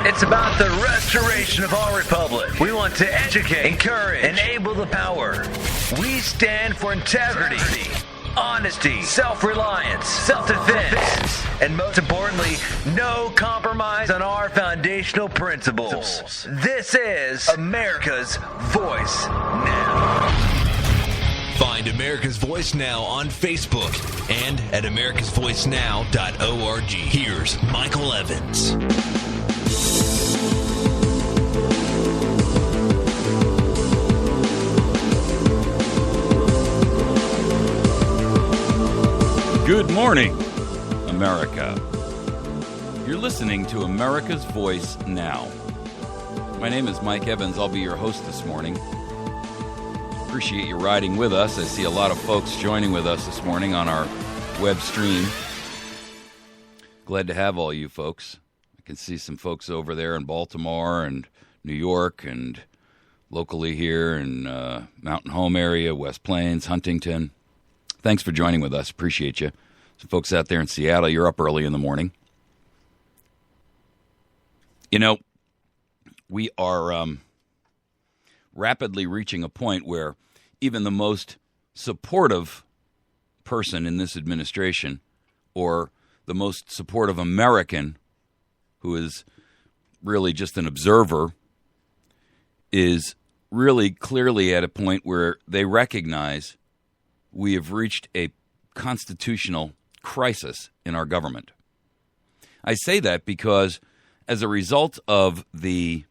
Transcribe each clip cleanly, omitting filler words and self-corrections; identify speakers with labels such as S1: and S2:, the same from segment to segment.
S1: It's about the restoration of our republic. We want to educate, encourage, enable the power. We stand for integrity, honesty, self-reliance, self-defense, and most importantly, no compromise on our foundational principles. This is America's Voice Now.
S2: Find America's Voice Now on Facebook and at americasvoicenow.org. Here's Michael Evans.
S3: Good morning, America. You're listening to America's Voice Now. My name is Mike Evans. I'll be your host this morning. Appreciate you riding with us. I see a lot of folks joining with us this morning on our web stream. Glad to have all you folks. I can see some folks over there in Baltimore and New York and locally here in Mountain Home area, West Plains, Huntington. Thanks for joining with us. Appreciate you. Some folks out there in Seattle, you're up early in the morning. You know, we are rapidly reaching a point where even the most supportive person in this administration, or the most supportive American who is really just an observer, is really clearly at a point where they recognize we have reached a constitutional crisis in our government. I say that because as a result of the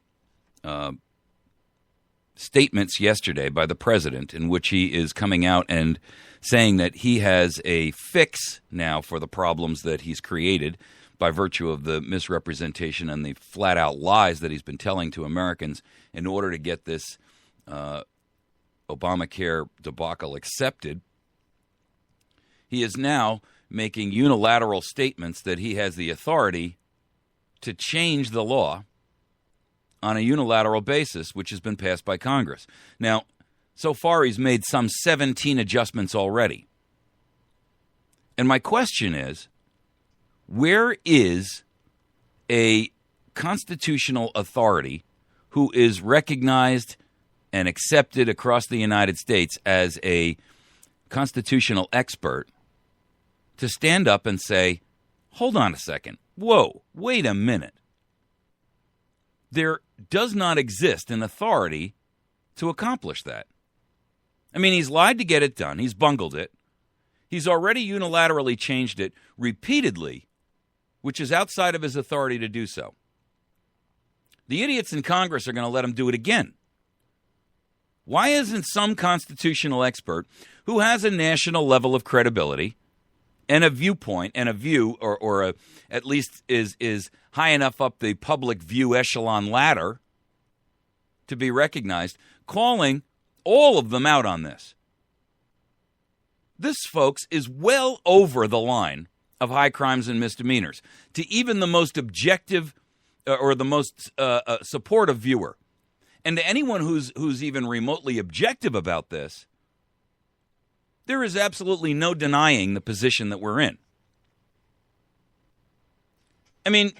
S3: statements yesterday by the president, in which he is coming out and saying that he has a fix now for the problems that he's created by virtue of the misrepresentation and the flat-out lies that he's been telling to Americans in order to get this Obamacare debacle accepted. He is now making unilateral statements that he has the authority to change the law on a unilateral basis, which has been passed by Congress. Now, so far he's made some 17 adjustments already. And my question is, where is a constitutional authority who is recognized and accepted across the United States as a constitutional expert to stand up and say, hold on a second, whoa, wait a minute. There does not exist an authority to accomplish that. I mean, he's lied to get it done. He's bungled it. He's already unilaterally changed it repeatedly, which is outside of his authority to do so. The idiots in Congress are going to let him do it again. Why isn't some constitutional expert who has a national level of credibility and a viewpoint and a view, or at least is high enough up the public view echelon ladder to be recognized, calling all of them out on this? This, folks, is well over the line of high crimes and misdemeanors to even the most objective or the most supportive viewer. And to anyone who's even remotely objective about this, there is absolutely no denying the position that we're in. I mean,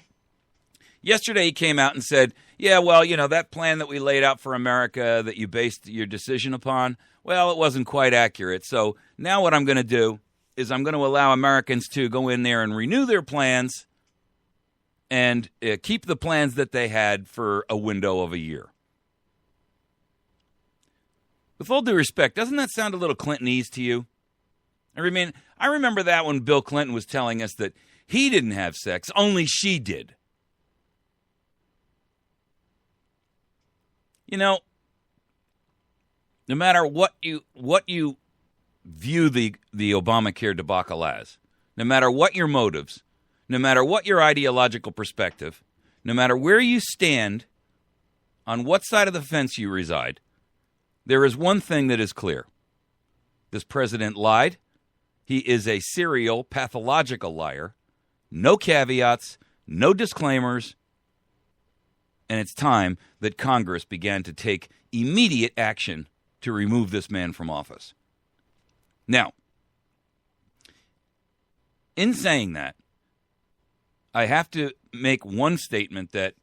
S3: yesterday he came out and said, yeah, well, you know, that plan that we laid out for America that you based your decision upon, well, it wasn't quite accurate. So now what I'm going to do is I'm going to allow Americans to go in there and renew their plans and keep the plans that they had for a window of a year. With all due respect, doesn't that sound a little Clintonese to you? I mean, I remember that when Bill Clinton was telling us that he didn't have sex, only she did. You know, no matter what you view the Obamacare debacle as, no matter what your motives, no matter what your ideological perspective, no matter where you stand, on what side of the fence you reside, there is one thing that is clear. This president lied. He is a serial, pathological liar. No caveats, no disclaimers. And it's time that Congress began to take immediate action to remove this man from office. Now, in saying that, I have to make one statement that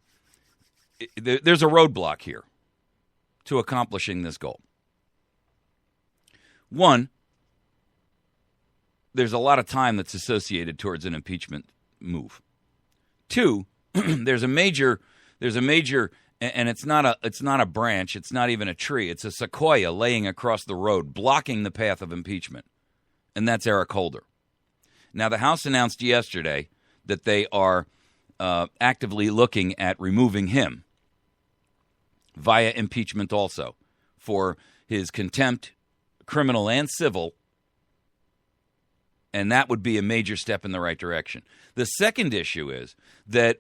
S3: there's a roadblock here to accomplishing this goal. One, there's a lot of time that's associated towards an impeachment move. Two, there's a major, and it's not a branch, it's not even a tree, it's a sequoia laying across the road, blocking the path of impeachment, and that's Eric Holder. Now, the House announced yesterday that they are actively looking at removing him via impeachment also for his contempt, criminal and civil, and that would be a major step in the right direction. The second issue is that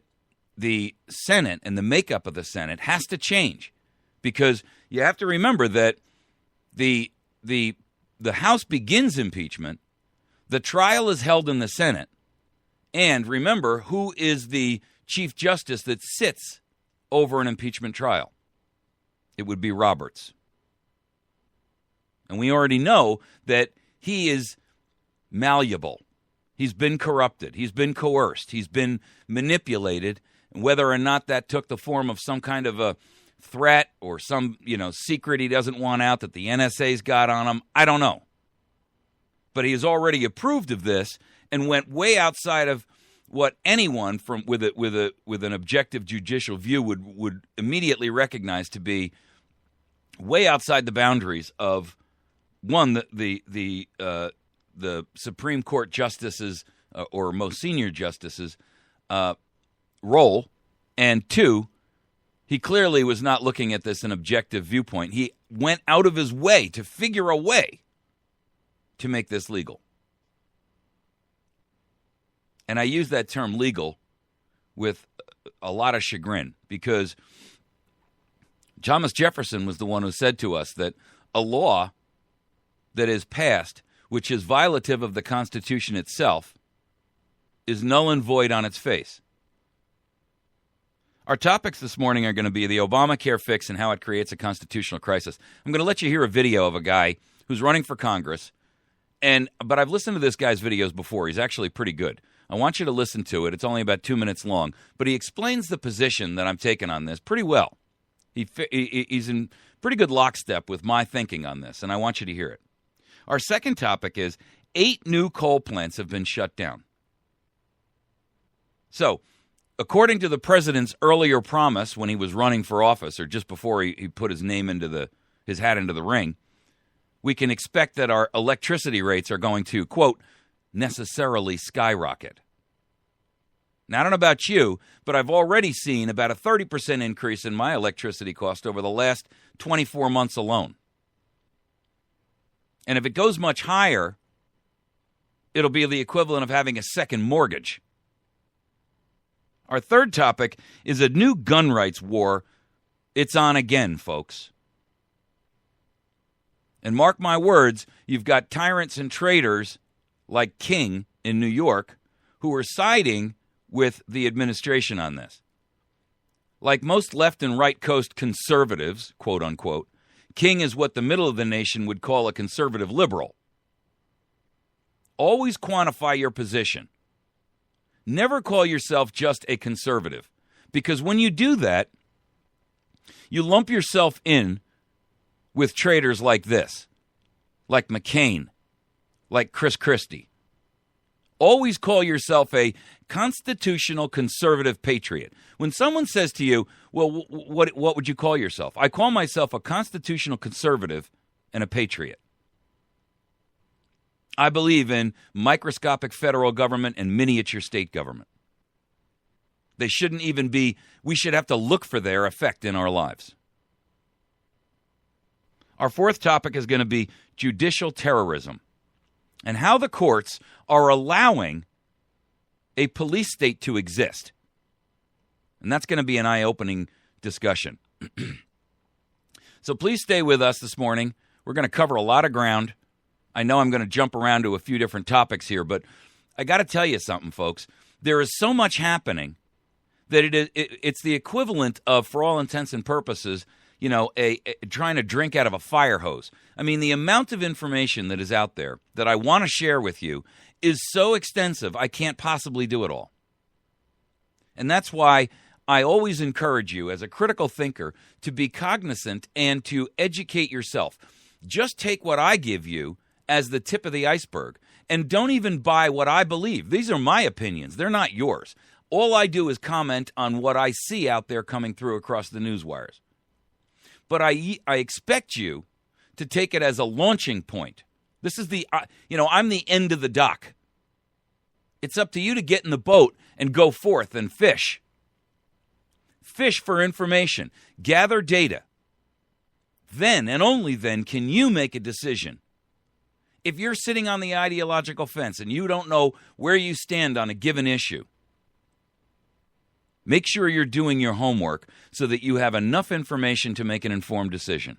S3: the Senate and the makeup of the Senate has to change, because you have to remember that the House begins impeachment, the trial is held in the Senate, and remember, who is the Chief Justice that sits over an impeachment trial? It would be Roberts. And we already know that he is malleable. He's been corrupted. He's been coerced. He's been manipulated. And whether or not that took the form of some kind of a threat or some, secret he doesn't want out that the NSA's got on him, I don't know. But he has already approved of this and went way outside of what anyone with an objective judicial view would immediately recognize to be way outside the boundaries of one, the Supreme Court justices or most senior justices' role, and two, he clearly was not looking at this in objective viewpoint. He went out of his way to figure a way to make this legal. And I use that term legal with a lot of chagrin, because Thomas Jefferson was the one who said to us that a law that is passed, which is violative of the Constitution itself, is null and void on its face. Our topics this morning are going to be the Obamacare fix and how it creates a constitutional crisis. I'm going to let you hear a video of a guy who's running for Congress, but I've listened to this guy's videos before. He's actually pretty good. I want you to listen to it. It's only about 2 minutes long, but he explains the position that I'm taking on this pretty well. He's in pretty good lockstep with my thinking on this, and I want you to hear it. Our second topic is 8 new coal plants have been shut down. So, according to the president's earlier promise when he was running for office, or just before he put his name his hat into the ring, we can expect that our electricity rates are going to, quote, necessarily skyrocket. Now, I don't know about you, but I've already seen about a 30% increase in my electricity cost over the last 24 months alone. And if it goes much higher, it'll be the equivalent of having a second mortgage. Our third topic is a new gun rights war. It's on again, folks. And mark my words, you've got tyrants and traitors like King in New York who are siding with the administration on this. Like most left and right coast conservatives, quote unquote, King is what the middle of the nation would call a conservative liberal. Always quantify your position. Never call yourself just a conservative, because when you do that, you lump yourself in with traitors like this, like McCain, like Chris Christie. Always call yourself a constitutional conservative patriot. When someone says to you, well, what would you call yourself? I call myself a constitutional conservative and a patriot. I believe in microscopic federal government and miniature state government. They shouldn't even be, we should have to look for their effect in our lives. Our fourth topic is going to be judicial terrorism and how the courts are allowing a police state to exist. And that's going to be an eye-opening discussion. So please stay with us this morning. We're going to cover a lot of ground. I know I'm going to jump around to a few different topics here, but I got to tell you something, folks. There is so much happening that it's the equivalent of, for all intents and purposes, trying to drink out of a fire hose. I mean, the amount of information that is out there that I want to share with you is so extensive, I can't possibly do it all. And that's why I always encourage you as a critical thinker to be cognizant and to educate yourself. Just take what I give you as the tip of the iceberg, and don't even buy what I believe. These are my opinions. They're not yours. All I do is comment on what I see out there coming through across the news wires. But I expect you to take it as a launching point. This is I'm the end of the dock. It's up to you to get in the boat and go forth and fish. Fish for information. Gather data. Then and only then can you make a decision. If you're sitting on the ideological fence and you don't know where you stand on a given issue, make sure you're doing your homework so that you have enough information to make an informed decision.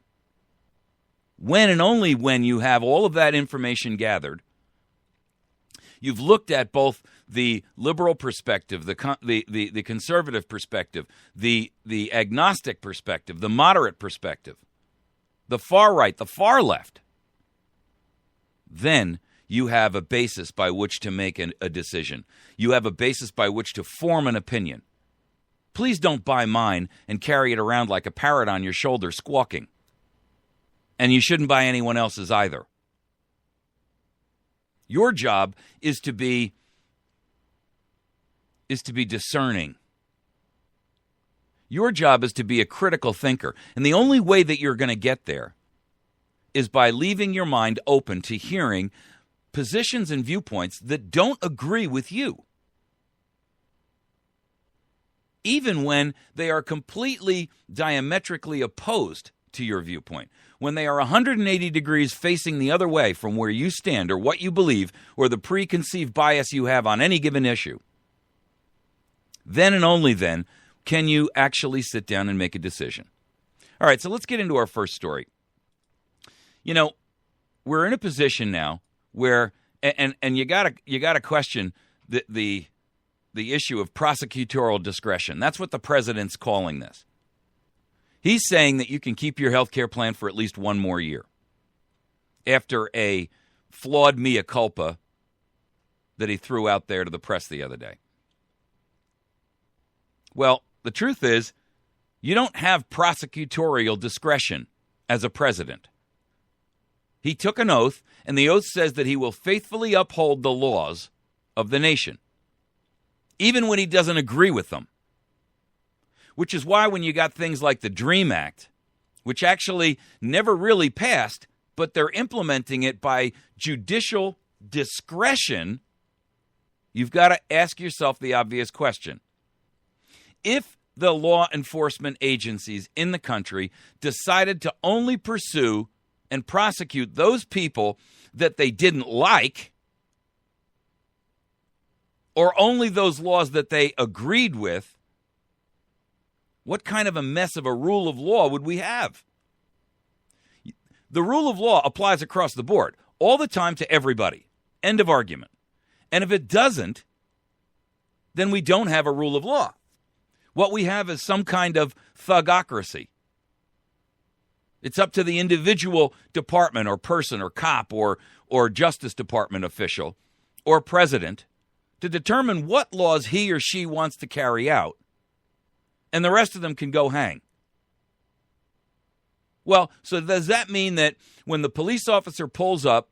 S3: When and only when you have all of that information gathered, you've looked at both the liberal perspective, the conservative perspective, the agnostic perspective, the moderate perspective, the far right, the far left. Then you have a basis by which to make a decision. You have a basis by which to form an opinion. Please don't buy mine and carry it around like a parrot on your shoulder squawking. And you shouldn't buy anyone else's either. Your job is to be discerning. Your job is to be a critical thinker. And the only way that you're going to get there is by leaving your mind open to hearing positions and viewpoints that don't agree with you, even when they are completely diametrically opposed to your viewpoint. When they are 180 degrees facing the other way from where you stand or what you believe or the preconceived bias you have on any given issue, then and only then can you actually sit down and make a decision. All right, so let's get into our first story. You know, we're in a position now where, and you gotta question the issue of prosecutorial discretion. That's what the president's calling this. He's saying that you can keep your health care plan for at least one more year after a flawed mea culpa that he threw out there to the press the other day. Well, the truth is, you don't have prosecutorial discretion as a president. He took an oath, and the oath says that he will faithfully uphold the laws of the nation, even when he doesn't agree with them. Which is why when you got things like the DREAM Act, which actually never really passed, but they're implementing it by judicial discretion, you've got to ask yourself the obvious question. If the law enforcement agencies in the country decided to only pursue and prosecute those people that they didn't like, or only those laws that they agreed with, what kind of a mess of a rule of law would we have? The rule of law applies across the board, all the time to everybody. End of argument. And if it doesn't, then we don't have a rule of law. What we have is some kind of thugocracy. It's up to the individual department or person or cop or Justice Department official or president to determine what laws he or she wants to carry out, and the rest of them can go hang. Well, so does that mean that when the police officer pulls up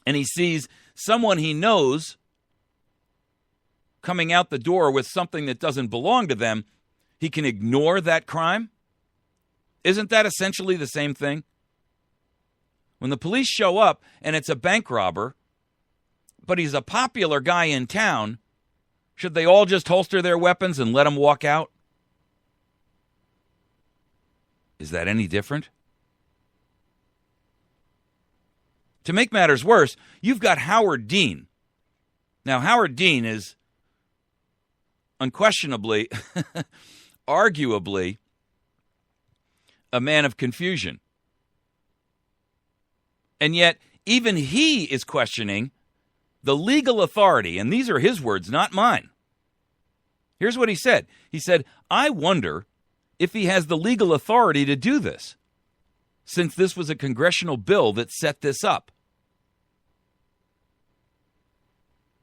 S3: and he sees someone he knows coming out the door with something that doesn't belong to them, he can ignore that crime? Isn't that essentially the same thing? When the police show up and it's a bank robber, but he's a popular guy in town, should they all just holster their weapons and let him walk out? Is that any different? To make matters worse, you've got Howard Dean. Now, Howard Dean is unquestionably, arguably, a man of confusion. And yet, even he is questioning the legal authority, and these are his words, not mine. Here's what he said. He said, I wonder if he has the legal authority to do this, since this was a congressional bill that set this up.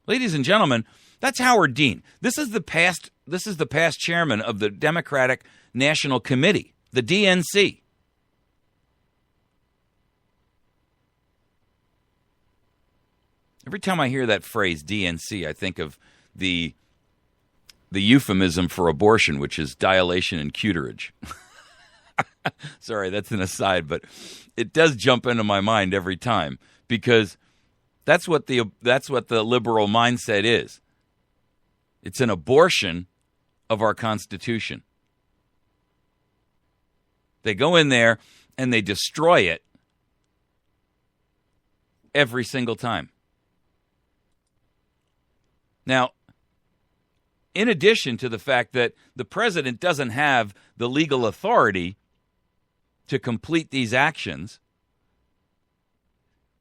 S3: Ladies and gentlemen, That's Howard Dean. This is the past chairman of the Democratic National Committee, the DNC. Every time I hear that phrase, DNC, I think of the euphemism for abortion, which is dilation and cuterage. Sorry, that's an aside, but it does jump into my mind every time because that's what the liberal mindset is. It's an abortion of our Constitution. They go in there and they destroy it every single time. Now, in addition to the fact that the president doesn't have the legal authority to complete these actions,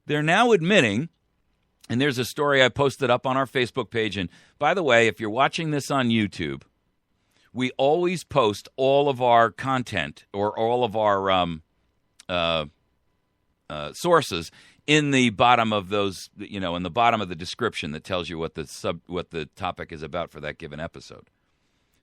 S3: they're now admitting, and there's a story I posted up on our Facebook page, and by the way, if you're watching this on YouTube, we always post all of our content or all of our sources in the bottom of those, in the bottom of the description that tells you what the topic is about for that given episode.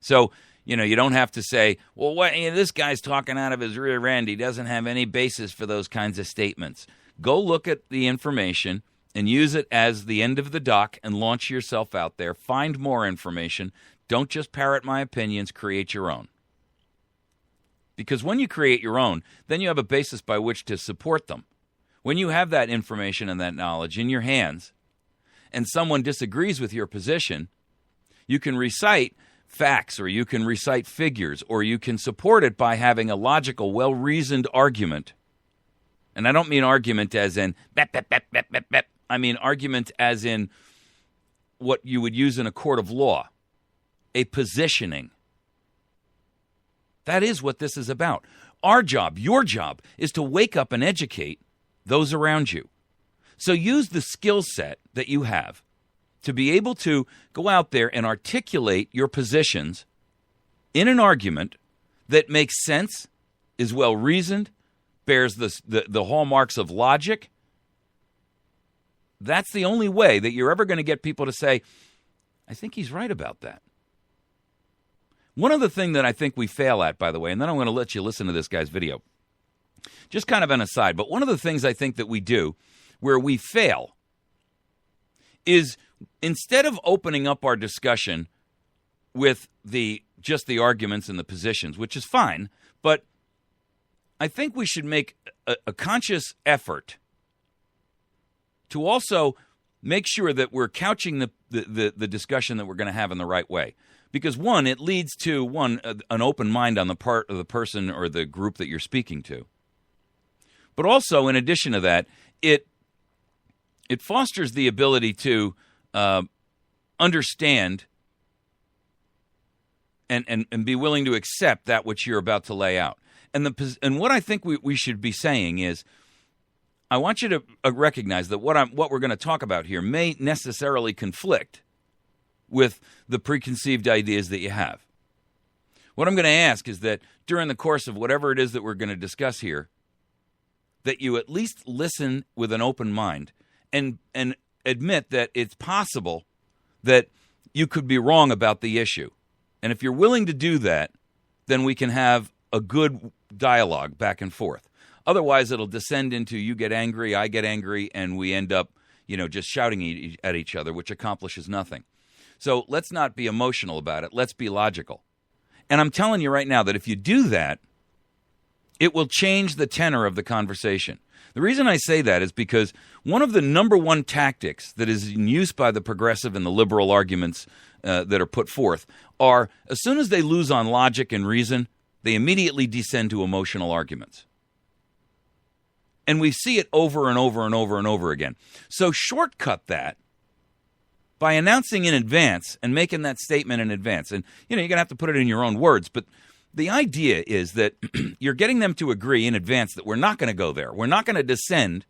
S3: So, you don't have to say, well, this guy's talking out of his rear end. He doesn't have any basis for those kinds of statements. Go look at the information and use it as the end of the dock and launch yourself out there. Find more information. Don't just parrot my opinions. Create your own. Because when you create your own, then you have a basis by which to support them. When you have that information and that knowledge in your hands and someone disagrees with your position, you can recite facts or you can recite figures or you can support it by having a logical, well-reasoned argument. And I don't mean argument as in bep, bep, bep, bep, bep, bep. I mean argument as in what you would use in a court of law, a positioning. That is what this is about. Our job, your job, is to wake up and educate those around you. So use the skill set that you have to be able to go out there and articulate your positions in an argument that makes sense, is well-reasoned, bears the hallmarks of logic. That's the only way that you're ever going to get people to say, I think he's right about that. One other thing that I think we fail at, by the way, and then I'm going to let you listen to this guy's video. Just kind of an aside, but one of the things I think that we do where we fail is instead of opening up our discussion with just the arguments and the positions, which is fine, but I think we should make a conscious effort to also make sure that we're couching the discussion that we're going to have in the right way. Because one, it leads to an open mind on the part of the person or the group that you're speaking to. But also, in addition to that, it fosters the ability to understand and be willing to accept that which you're about to lay out. And what I think we should be saying is, I want you to recognize that what we're going to talk about here may necessarily conflict with the preconceived ideas that you have. What I'm going to ask is that during the course of whatever it is that we're going to discuss here, that you at least listen with an open mind and admit that it's possible that you could be wrong about the issue. And if you're willing to do that, then we can have a good dialogue back and forth. Otherwise, it'll descend into you get angry, I get angry, and we end up, just shouting at each other, which accomplishes nothing. So let's not be emotional about it. Let's be logical. And I'm telling you right now that if you do that, it will change the tenor of the conversation. The reason I say that is because one of the number one tactics that is in use by the progressive and the liberal arguments that are put forth are, as soon as they lose on logic and reason, they immediately descend to emotional arguments. And we see it over and over and over and over again. So shortcut that by announcing in advance and making that statement in advance. And, you're going to have to put it in your own words, but the idea is that you're getting them to agree in advance that we're not going to go there. We're not going to descend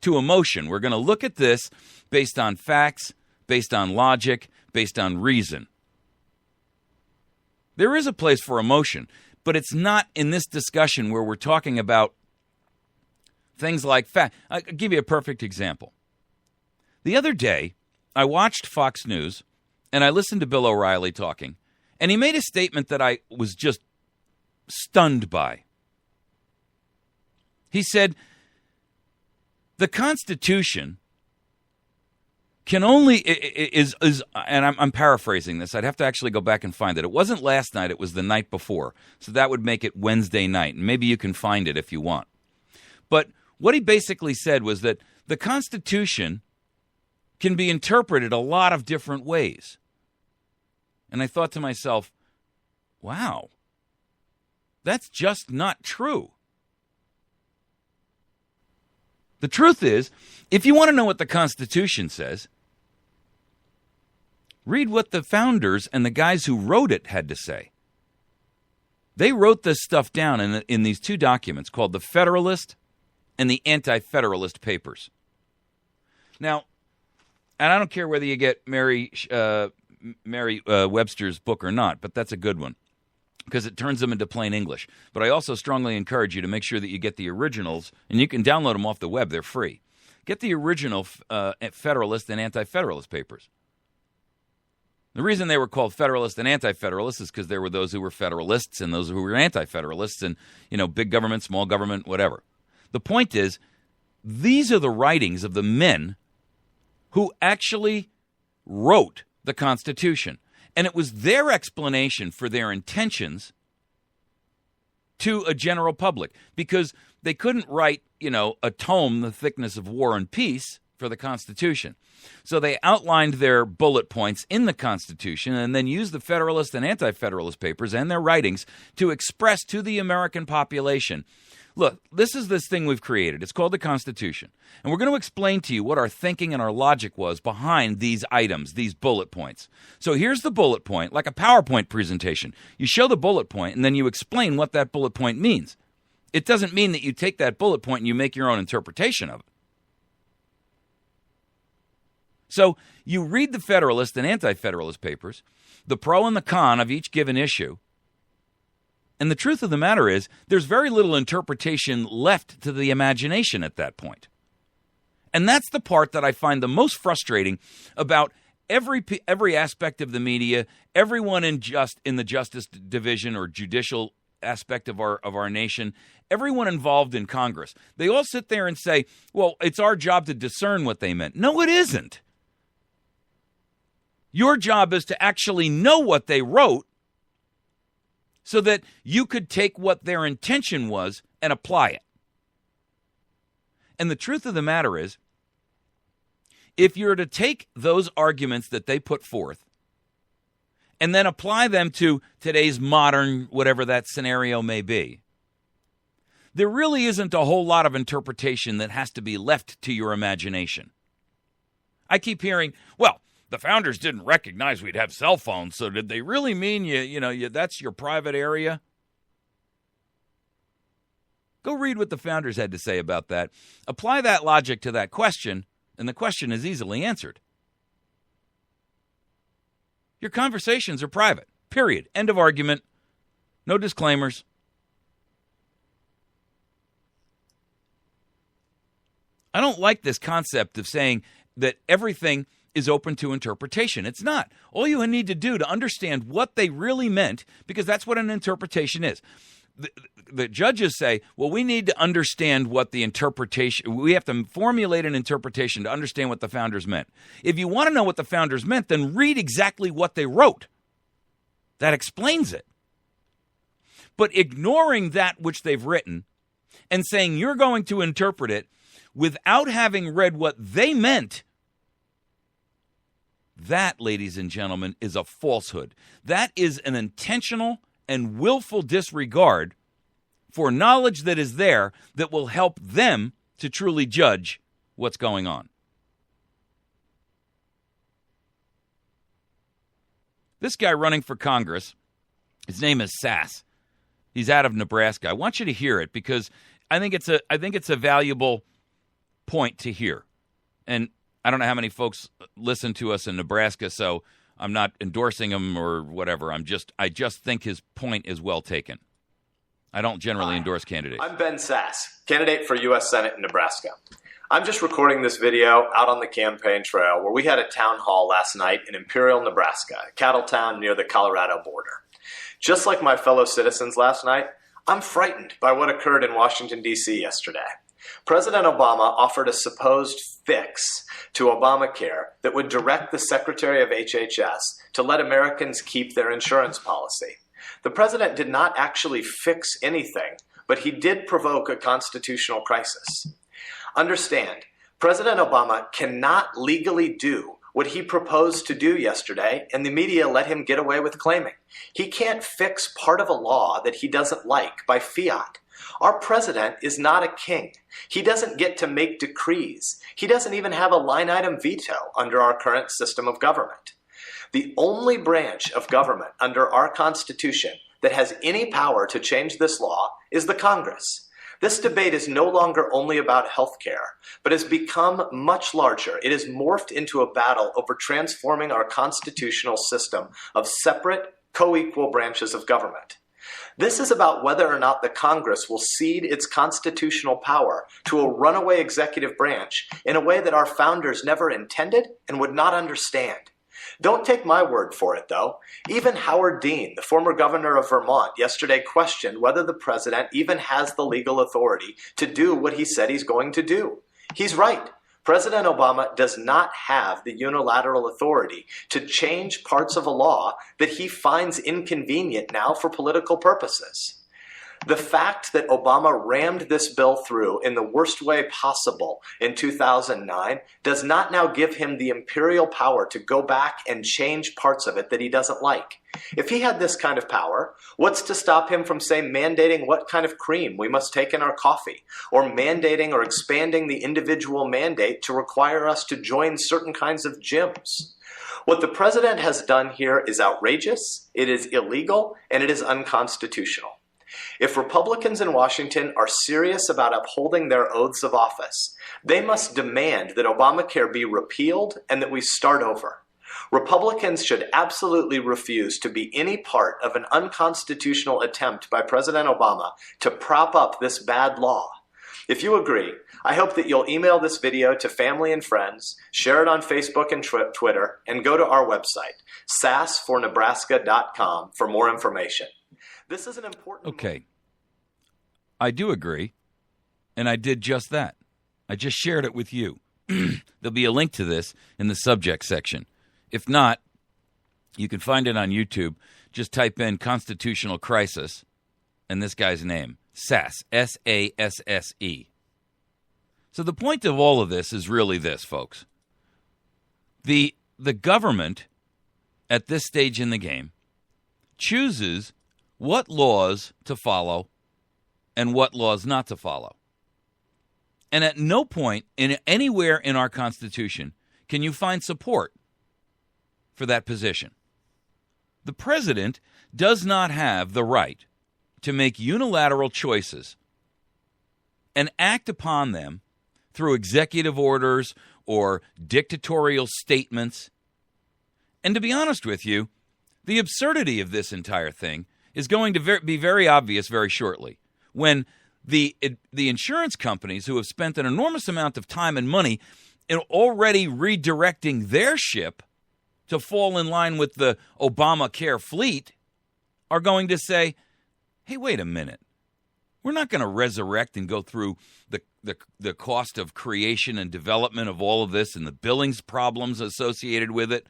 S3: to emotion. We're going to look at this based on facts, based on logic, based on reason. There is a place for emotion, but it's not in this discussion where we're talking about things like fact. I'll give you a perfect example. The other day, I watched Fox News, and I listened to Bill O'Reilly talking, and he made a statement that I was just stunned by. He said, the Constitution can only is and I'm paraphrasing this. I'd have to actually go back and find it. It wasn't last night, it was the night before. So that would make it Wednesday night. And maybe you can find it if you want. But what he basically said was that the Constitution can be interpreted a lot of different ways. And I thought to myself, wow, that's just not true. The truth is, if you want to know what the Constitution says, read what the founders and the guys who wrote it had to say. They wrote this stuff down in these two documents called the Federalist and the Anti-Federalist Papers. Now, and I don't care whether you get Mary Webster's book or not, but that's a good one because it turns them into plain English. But I also strongly encourage you to make sure that you get the originals, and you can download them off the web. They're free. Get the original Federalist and Anti-Federalist Papers. The reason they were called Federalist and Anti-Federalist is because there were those who were Federalists and those who were Anti-Federalists and, big government, small government, whatever. The point is, these are the writings of the men who actually wrote the Constitution. And it was their explanation for their intentions to a general public because they couldn't write, a tome the thickness of War and Peace for the Constitution. So they outlined their bullet points in the Constitution and then used the Federalist and Anti-Federalist Papers and their writings to express to the American population, look, this is this thing we've created. It's called the Constitution. And we're going to explain to you what our thinking and our logic was behind these items, these bullet points. So here's the bullet point, like a PowerPoint presentation. You show the bullet point and then you explain what that bullet point means. It doesn't mean that you take that bullet point and you make your own interpretation of it. So you read the Federalist and Anti-Federalist Papers, the pro and the con of each given issue, and the truth of the matter is there's very little interpretation left to the imagination at that point. And that's the part that I find the most frustrating about every aspect of the media, everyone in the Justice Division or judicial aspect of our nation, everyone involved in Congress. They all sit there and say, well, it's our job to discern what they meant. No, it isn't. Your job is to actually know what they wrote so that you could take what their intention was and apply it. And the truth of the matter is, if you're to take those arguments that they put forth and then apply them to today's modern, whatever that scenario may be, there really isn't a whole lot of interpretation that has to be left to your imagination. I keep hearing, well, the founders didn't recognize we'd have cell phones, so did they really mean that's your private area? Go read what the founders had to say about that. Apply that logic to that question, and the question is easily answered. Your conversations are private, period. End of argument. No disclaimers. I don't like this concept of saying that everything is open to interpretation. It's not. All you need to do to understand what they really meant, because that's what an interpretation is. The judges say, well, we need to understand what the interpretation, we have to formulate an interpretation to understand what the founders meant. If you want to know what the founders meant, then read exactly what they wrote. That explains it. But ignoring that which they've written and saying you're going to interpret it without having read what they meant, that, ladies and gentlemen, is a falsehood. That is an intentional and willful disregard for knowledge that is there that will help them to truly judge what's going on. This guy running for Congress, his name is Sass. He's out of Nebraska. I want you to hear it because I think it's a valuable point to hear. And I don't know how many folks listen to us in Nebraska, so I'm not endorsing him or whatever. I just think his point is well taken. I don't generally endorse candidates.
S4: I'm Ben Sass, candidate for U.S. Senate in Nebraska. I'm just recording this video out on the campaign trail where we had a town hall last night in Imperial, Nebraska, a cattle town near the Colorado border. Just like my fellow citizens last night, I'm frightened by what occurred in Washington, D.C. yesterday. President Obama offered a supposed fix to Obamacare that would direct the Secretary of HHS to let Americans keep their insurance policy. The president did not actually fix anything, but he did provoke a constitutional crisis. Understand, President Obama cannot legally do what he proposed to do yesterday, and the media let him get away with claiming. He can't fix part of a law that he doesn't like by fiat. Our president is not a king. He doesn't get to make decrees. He doesn't even have a line-item veto under our current system of government. The only branch of government under our Constitution that has any power to change this law is the Congress. This debate is no longer only about health care, but has become much larger. It has morphed into a battle over transforming our constitutional system of separate, co-equal branches of government. This is about whether or not the Congress will cede its constitutional power to a runaway executive branch in a way that our founders never intended and would not understand. Don't take my word for it, though. Even Howard Dean, the former governor of Vermont, yesterday questioned whether the president even has the legal authority to do what he said he's going to do. He's right. President Obama does not have the unilateral authority to change parts of a law that he finds inconvenient now for political purposes. The fact that Obama rammed this bill through in the worst way possible in 2009 does not now give him the imperial power to go back and change parts of it that he doesn't like. If he had this kind of power, what's to stop him from, say, mandating what kind of cream we must take in our coffee, or mandating or expanding the individual mandate to require us to join certain kinds of gyms? What the president has done here is outrageous, it is illegal, and it is unconstitutional. If Republicans in Washington are serious about upholding their oaths of office, they must demand that Obamacare be repealed and that we start over. Republicans should absolutely refuse to be any part of an unconstitutional attempt by President Obama to prop up this bad law. If you agree, I hope that you'll email this video to family and friends, share it on Facebook and Twitter, and go to our website, sasfornebraska.com, for more information. This is an important...
S3: Okay. I do agree, and I did just that. I just shared it with you. There'll be a link to this in the subject section. If not, you can find it on YouTube. Just type in Constitutional Crisis and this guy's name, Sasse, S-A-S-S-E. So the point of all of this is really this, folks. The government, at this stage in the game, chooses what laws to follow and what laws not to follow. And at no point anywhere in our Constitution can you find support for that position. The president does not have the right to make unilateral choices and act upon them through executive orders or dictatorial statements. And to be honest with you, the absurdity of this entire thing is going to be very obvious very shortly when the insurance companies who have spent an enormous amount of time and money in already redirecting their ship to fall in line with the Obamacare fleet are going to say, hey, wait a minute. We're not going to resurrect and go through the cost of creation and development of all of this and the billings problems associated with it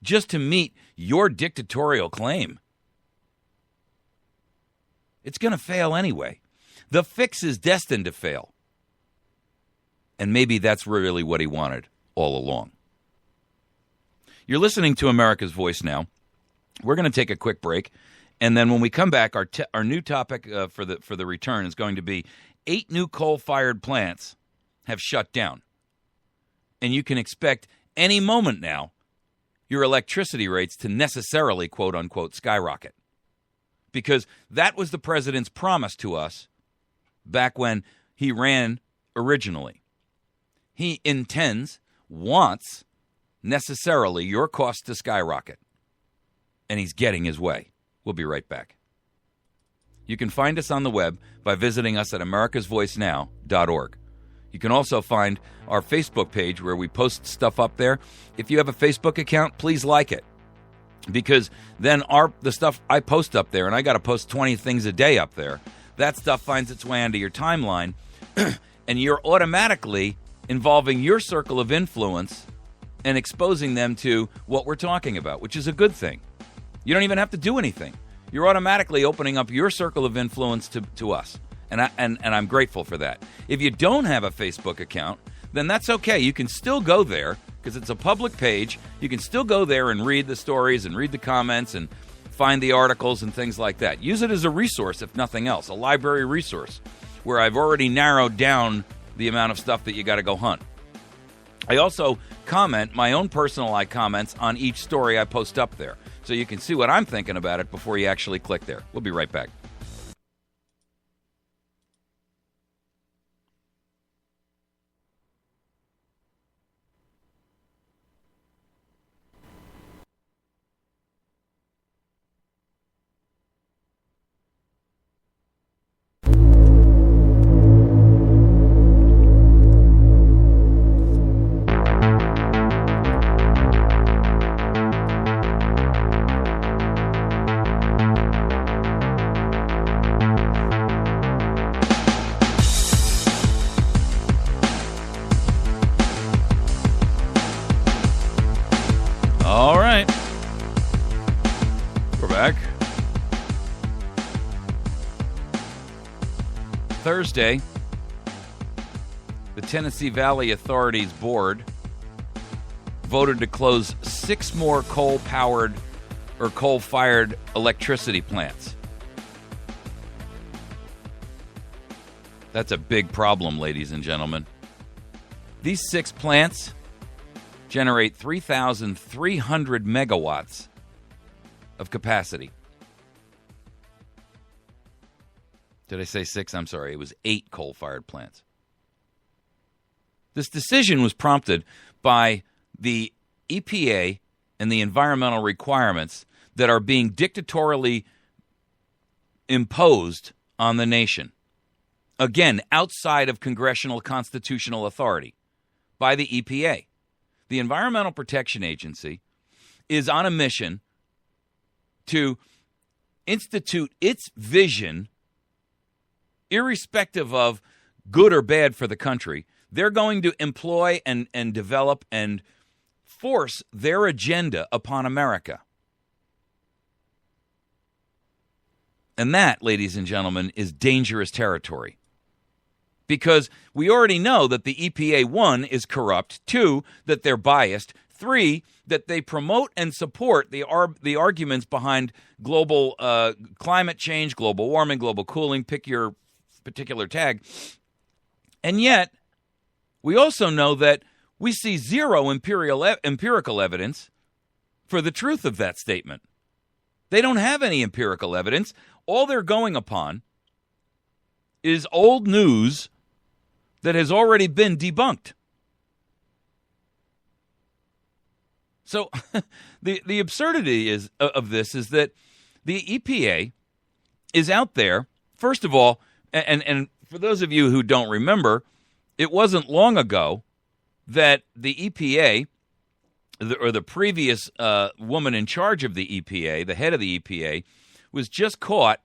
S3: just to meet your dictatorial claim. It's going to fail anyway. The fix is destined to fail. And maybe that's really what he wanted all along. You're listening to America's Voice now. We're going to take a quick break. And then when we come back, our new topic for the return is going to be 8 new coal-fired plants have shut down. And you can expect any moment now your electricity rates to necessarily, quote-unquote, skyrocket. Because that was the president's promise to us back when he ran originally. He wants necessarily your costs to skyrocket. And he's getting his way. We'll be right back. You can find us on the web by visiting us at americasvoicenow.org. You can also find our Facebook page where we post stuff up there. If you have a Facebook account, please like it. Because then the stuff I post up there, and I got to post 20 things a day up there, that stuff finds its way onto your timeline, and you're automatically involving your circle of influence and exposing them to what we're talking about, which is a good thing. You don't even have to do anything. You're automatically opening up your circle of influence to us, and I'm grateful for that. If you don't have a Facebook account, then that's okay. You can still go there because it's a public page. You can still go there and read the stories and read the comments and find the articles and things like that. Use it as a resource, if nothing else, a library resource where I've already narrowed down the amount of stuff that you got to go hunt. I also comment my own personalized comments on each story I post up there, so you can see what I'm thinking about it before you actually click there. We'll be right back. All right. We're back. Thursday, the Tennessee Valley Authority's board voted to close 6 more coal-fired electricity plants. That's a big problem, ladies and gentlemen. These 6 plants generate 3,300 megawatts of capacity. Did I say 6? I'm sorry. It was 8 coal-fired plants. This decision was prompted by the EPA and the environmental requirements that are being dictatorially imposed on the nation. Again, outside of congressional constitutional authority by the EPA. The Environmental Protection Agency is on a mission to institute its vision, irrespective of good or bad for the country. They're going to employ and develop and force their agenda upon America. And that, ladies and gentlemen, is dangerous territory. Because we already know that the EPA, 1, is corrupt, 2, that they're biased, 3, that they promote and support the arguments behind global climate change, global warming, global cooling, pick your particular tag. And yet, we also know that we see zero empirical evidence for the truth of that statement. They don't have any empirical evidence. All they're going upon is old news that has already been debunked. So the absurdity of this is that the EPA is out there, first of all, and for those of you who don't remember, it wasn't long ago that the EPA, or the previous woman in charge of the EPA, the head of the EPA, was just caught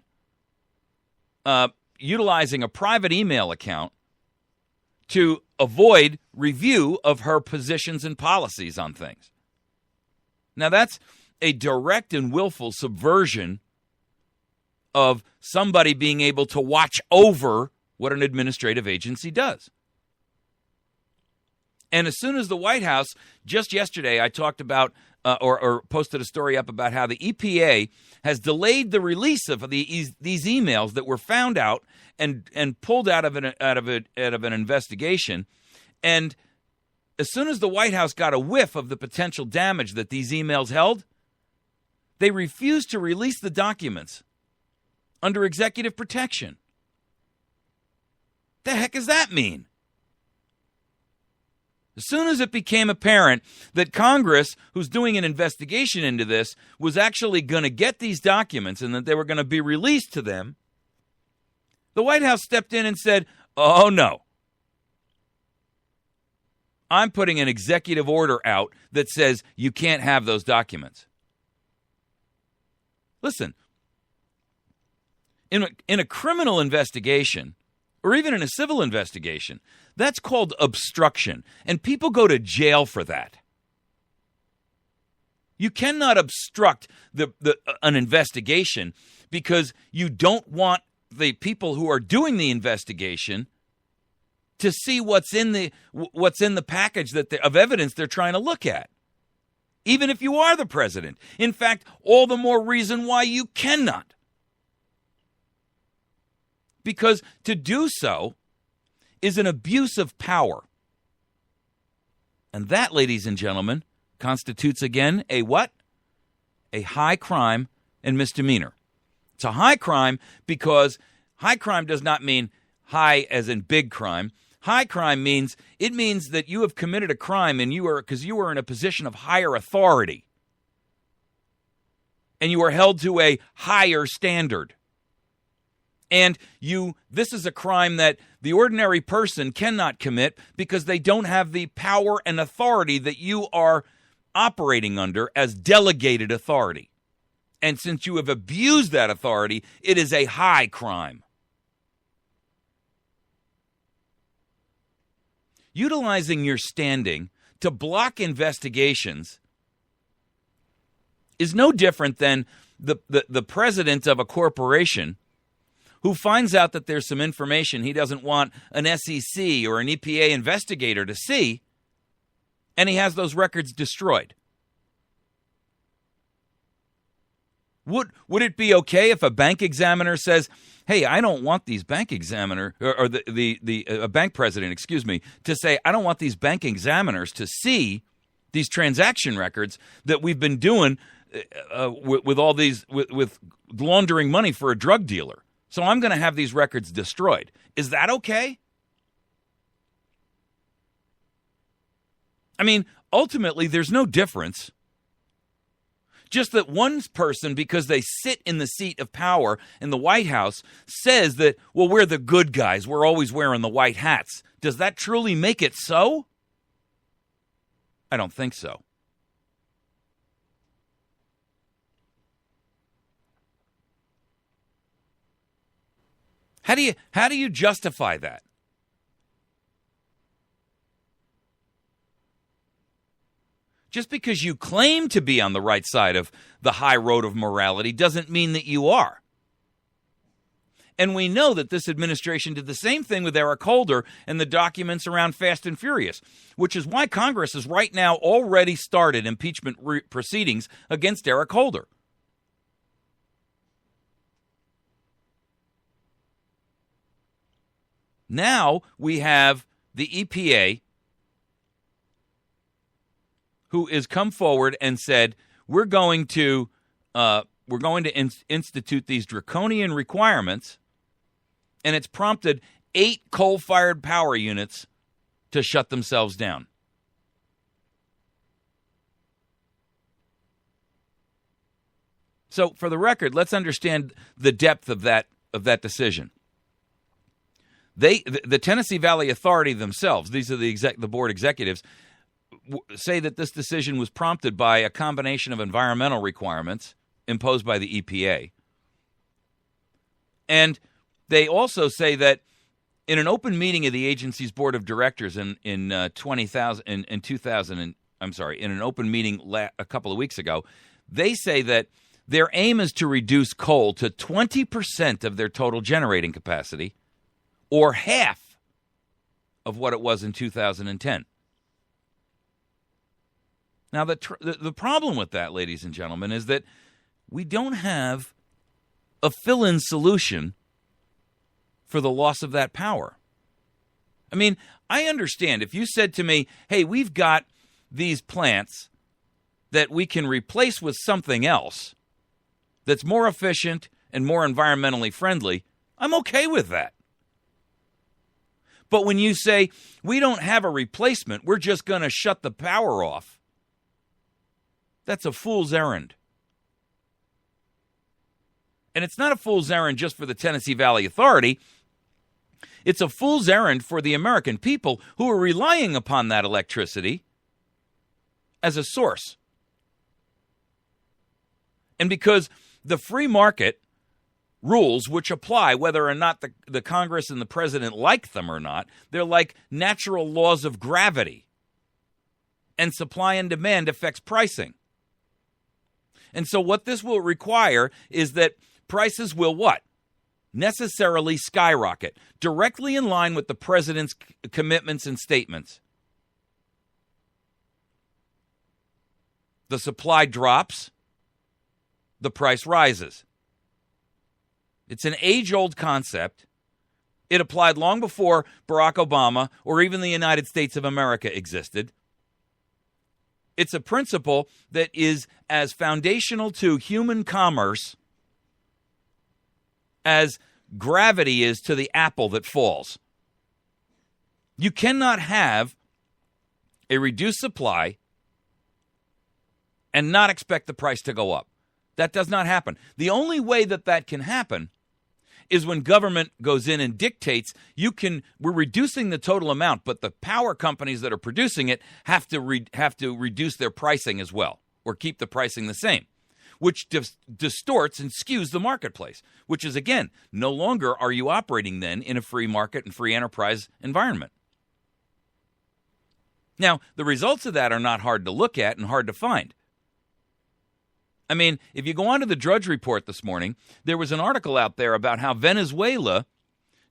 S3: utilizing a private email account to avoid review of her positions and policies on things. Now, that's a direct and willful subversion of somebody being able to watch over what an administrative agency does. And as soon as the White House, just yesterday, I talked about or posted a story up about how the EPA has delayed the release of these emails that were found out and pulled out of an investigation. And as soon as the White House got a whiff of the potential damage that these emails held, they refused to release the documents under executive protection. The heck does that mean? As soon as it became apparent that Congress, who's doing an investigation into this, was actually going to get these documents and that they were going to be released to them, the White House stepped in and said, oh, no. I'm putting an executive order out that says you can't have those documents. Listen, in a criminal investigation, or even in a civil investigation, that's called obstruction, and people go to jail for that. You cannot obstruct an investigation because you don't want the people who are doing the investigation to see what's in the package of evidence they're trying to look at, even if you are the president. In fact, all the more reason why you cannot. Because to do so is an abuse of power. And that, ladies and gentlemen, constitutes, again, a what? A high crime and misdemeanor. It's a high crime because high crime does not mean high as in big crime. High crime means that you have committed a crime and you are in a position of higher authority. And you are held to a higher standard. And this is a crime that the ordinary person cannot commit because they don't have the power and authority that you are operating under as delegated authority. And since you have abused that authority, it is a high crime. Utilizing your standing to block investigations is no different than the president of a corporation who finds out that there's some information he doesn't want an SEC or an EPA investigator to see, and he has those records destroyed. Would it be okay if a bank examiner says, hey, I don't want these bank examiner, or the bank president, to say, I don't want these bank examiners to see these transaction records that we've been doing with all these, with laundering money for a drug dealer. So I'm going to have these records destroyed. Is that okay? I mean, ultimately, there's no difference. Just that one person, because they sit in the seat of power in the White House, says that, well, we're the good guys. We're always wearing the white hats. Does that truly make it so? I don't think so. How do you justify that? Just because you claim to be on the right side of the high road of morality doesn't mean that you are. And we know that this administration did the same thing with Eric Holder and the documents around Fast and Furious, which is why Congress has right now already started impeachment proceedings against Eric Holder. Now we have the EPA who has come forward and said, we're going to institute these draconian requirements, and it's prompted 8 coal-fired power units to shut themselves down. So, for the record, let's understand the depth of that decision. The Tennessee Valley Authority themselves, these are the board executives, say that this decision was prompted by a combination of environmental requirements imposed by the EPA. And they also say that in an open meeting of the agency's board of directors in an open meeting a couple of weeks ago, they say that their aim is to reduce coal to 20% of their total generating capacity, or half of what it was in 2010. Now, the problem with that, ladies and gentlemen, is that we don't have a fill-in solution for the loss of that power. I mean, I understand if you said to me, hey, we've got these plants that we can replace with something else that's more efficient and more environmentally friendly, I'm okay with that. But when you say, we don't have a replacement, we're just going to shut the power off, that's a fool's errand. And it's not a fool's errand just for the Tennessee Valley Authority. It's a fool's errand for the American people who are relying upon that electricity as a source. And because the free market rules, which apply whether or not the Congress and the president like them or not, they're like natural laws of gravity. And supply and demand affects pricing. And so what this will require is that prices will what? Necessarily skyrocket, directly in line with the president's commitments and statements. The supply drops, the price rises. It's an age-old concept. It applied long before Barack Obama or even the United States of America existed. It's a principle that is as foundational to human commerce as gravity is to the apple that falls. You cannot have a reduced supply and not expect the price to go up. That does not happen. The only way that can happen is when government goes in and dictates, we're reducing the total amount, but the power companies that are producing it have to reduce their pricing as well, or keep the pricing the same, which distorts and skews the marketplace, which is, again, no longer are you operating then in a free market and free enterprise environment. Now, the results of that are not hard to look at and hard to find. I mean, if you go on to the Drudge Report this morning, there was an article out there about how Venezuela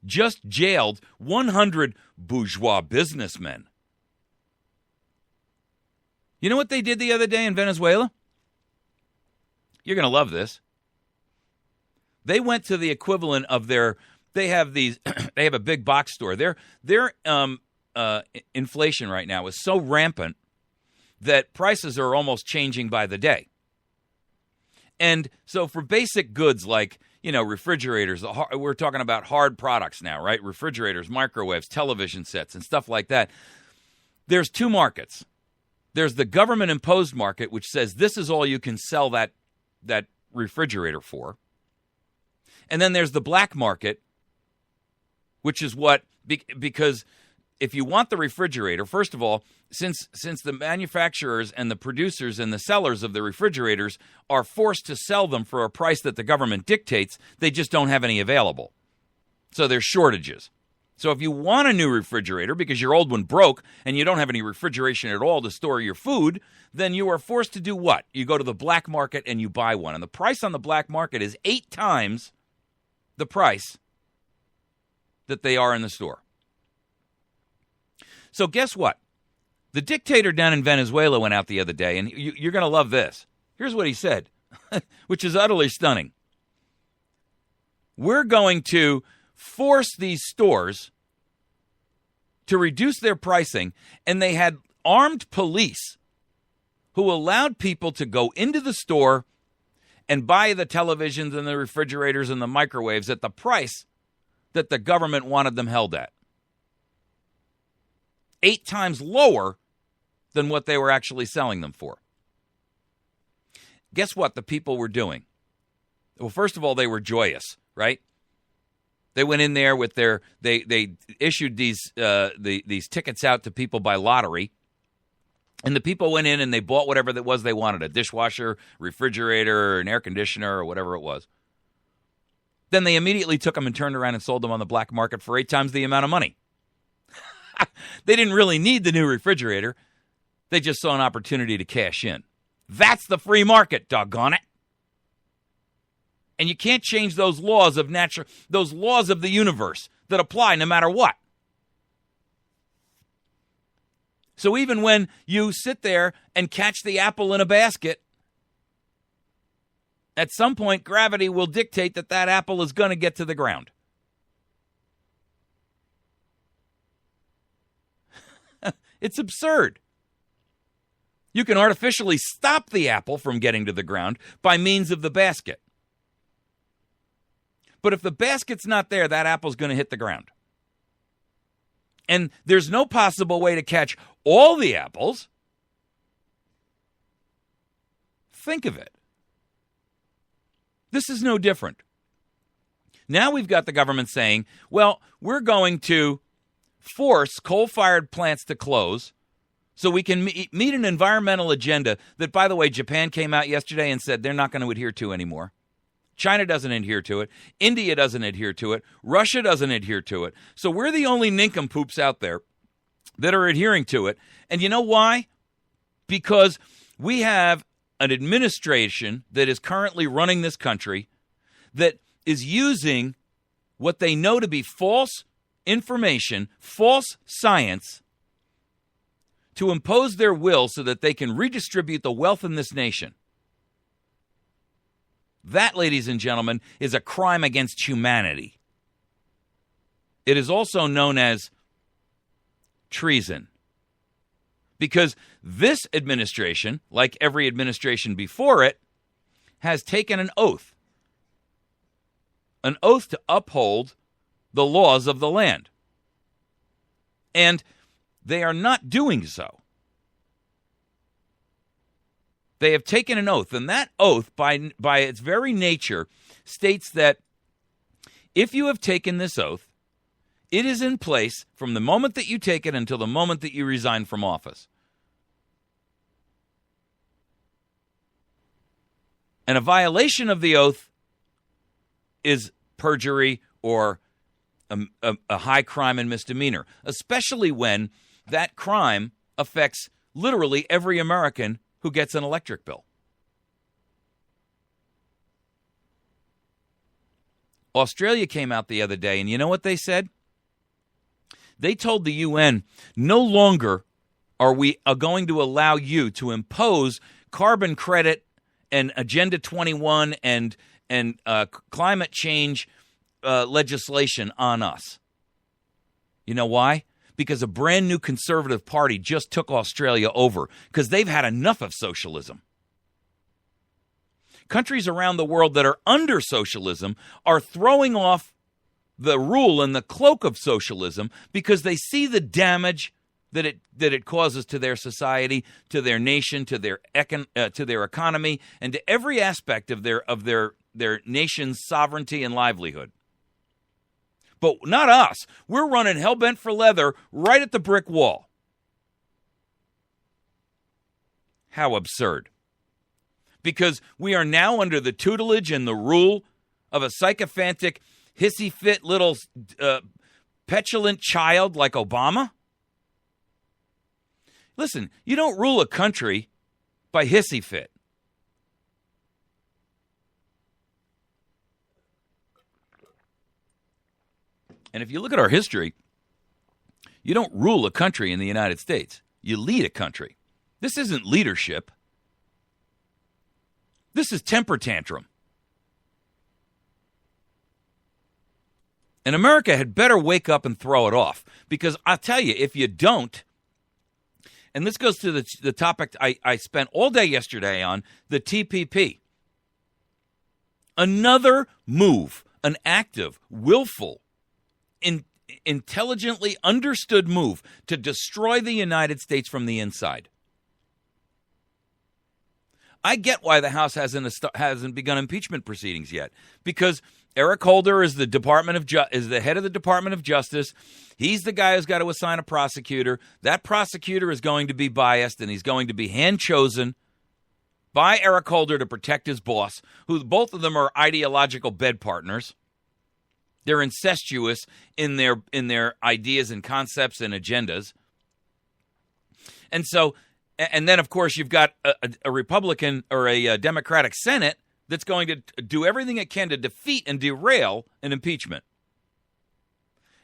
S3: just jailed 100 bourgeois businessmen. You know what they did the other day in Venezuela? You're going to love this. They went to the equivalent of they have a big box store. Their inflation right now is so rampant that prices are almost changing by the day. And so for basic goods like, refrigerators, we're talking about hard products now, right? Refrigerators, microwaves, television sets, and stuff like that. There's two markets. There's the government-imposed market, which says this is all you can sell that refrigerator for. And then there's the black market, which is because if you want the refrigerator, first of all, since the manufacturers and the producers and the sellers of the refrigerators are forced to sell them for a price that the government dictates, they just don't have any available. So there's shortages. So if you want a new refrigerator because your old one broke and you don't have any refrigeration at all to store your food, then you are forced to do what? You go to the black market and you buy one. And the price on the black market is 8 times the price that they are in the store. So guess what? The dictator down in Venezuela went out the other day, and you're going to love this. Here's what he said, which is utterly stunning. We're going to force these stores to reduce their pricing, and they had armed police who allowed people to go into the store and buy the televisions and the refrigerators and the microwaves at the price that the government wanted them held at. 8 times lower than what they were actually selling them for. Guess what the people were doing? Well, first of all, they were joyous, right? They went in there with they issued these tickets out to people by lottery, and the people went in and they bought whatever that was they wanted, a dishwasher, refrigerator, an air conditioner, or whatever it was. Then they immediately took them and turned around and sold them on the black market for 8 times the amount of money. They didn't really need the new refrigerator. They just saw an opportunity to cash in. That's the free market, doggone it. And you can't change those laws of those laws of the universe that apply no matter what. So even when you sit there and catch the apple in a basket, at some point gravity will dictate that apple is going to get to the ground. It's absurd. You can artificially stop the apple from getting to the ground by means of the basket. But if the basket's not there, that apple's going to hit the ground. And there's no possible way to catch all the apples. Think of it. This is no different. Now we've got the government saying, well, we're going to force coal-fired plants to close so we can meet an environmental agenda that, by the way, Japan came out yesterday and said they're not going to adhere to anymore. China doesn't adhere to it. India doesn't adhere to it. Russia doesn't adhere to it. So we're the only nincompoops out there that are adhering to it. And you know why? Because we have an administration that is currently running this country that is using what they know to be false information, false science, to impose their will so that they can redistribute the wealth in this nation. That, ladies and gentlemen, is a crime against humanity. It is also known as treason. Because this administration, like every administration before it, has taken an oath to uphold the laws of the land. And they are not doing so. They have taken an oath, and that oath, by its very nature, states that if you have taken this oath, it is in place from the moment that you take it until the moment that you resign from office. And a violation of the oath is perjury or a high crime and misdemeanor, especially when that crime affects literally every American who gets an electric bill. Australia came out the other day, and you know what they said? They told the UN, no longer are we going to allow you to impose carbon credit and Agenda 21 and climate change legislation on us. You know why? Because a brand new conservative party just took Australia over because they've had enough of socialism. Countries around the world that are under socialism are throwing off the rule and the cloak of socialism because they see the damage that it causes to their society, to their nation, to their economy, and to every aspect of their nation's sovereignty and livelihood. But not us. We're running hell-bent for leather right at the brick wall. How absurd. Because we are now under the tutelage and the rule of a sycophantic, hissy-fit little petulant child like Obama? Listen, you don't rule a country by hissy fit. And if you look at our history, you don't rule a country in the United States. You lead a country. This isn't leadership. This is temper tantrum. And America had better wake up and throw it off. Because I'll tell you, if you don't, and this goes to the topic I spent all day yesterday on, the TPP. Another move, an active, willful, intelligently understood move to destroy the United States from the inside. I get why the House hasn't begun impeachment proceedings yet, because Eric Holder is the head of the Department of Justice. He's the guy who's got to assign a prosecutor. That prosecutor is going to be biased, and he's going to be hand-chosen by Eric Holder to protect his boss, who both of them are ideological bed partners. They're incestuous in their ideas and concepts and agendas. And so, and then, of course, you've got a Republican or a Democratic Senate that's going to do everything it can to defeat and derail an impeachment.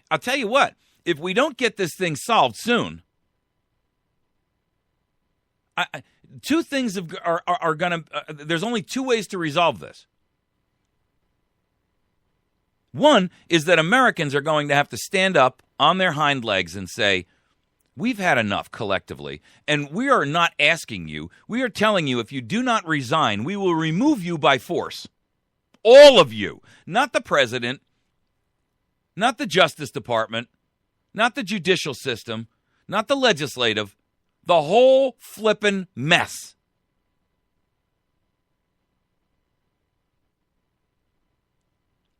S3: I'll tell you what, if we don't get this thing solved soon, two things are going to, there's only two ways to resolve this. One is that Americans are going to have to stand up on their hind legs and say, we've had enough collectively, and we are not asking you. We are telling you if you do not resign, we will remove you by force. All of you. Not the president, not the Justice Department, not the judicial system, not the legislative, the whole flippin' mess.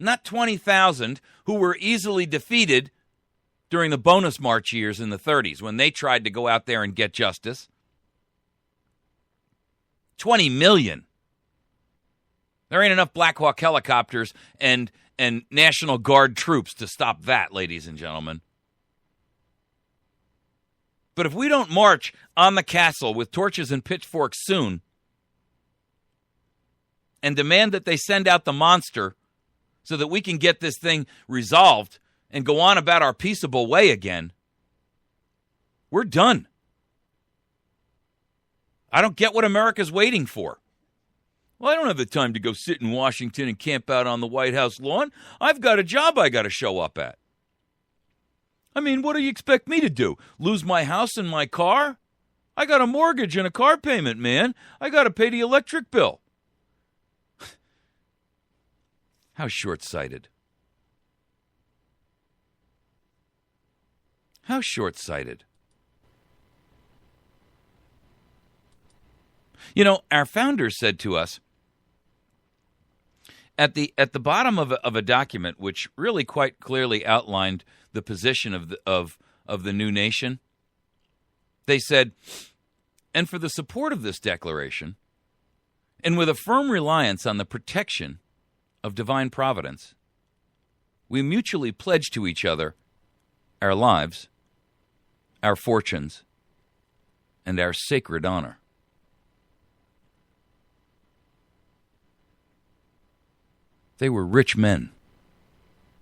S3: not 20,000 who were easily defeated during the bonus March years in the 30s when they tried to go out there and get justice. 20 million. There ain't enough Black Hawk helicopters and National Guard troops to stop that, ladies and gentlemen. But if we don't march on the castle with torches and pitchforks soon and demand that they send out the monster so that we can get this thing resolved and go on about our peaceable way again, we're done. I don't get what America's waiting for. Well, I don't have the time to go sit in Washington and camp out on the White House lawn. I've got a job I got to show up at. I mean, what do you expect me to do? Lose my house and my car? I got a mortgage and a car payment, man. I got to pay the electric bill. How short-sighted. How short-sighted. You know, our founders said to us, at the bottom of a document which really quite clearly outlined the position of the new nation, they said, and for the support of this declaration, and with a firm reliance on the protection of divine providence, we mutually pledge to each other our lives, our fortunes, and our sacred honor. They were rich men.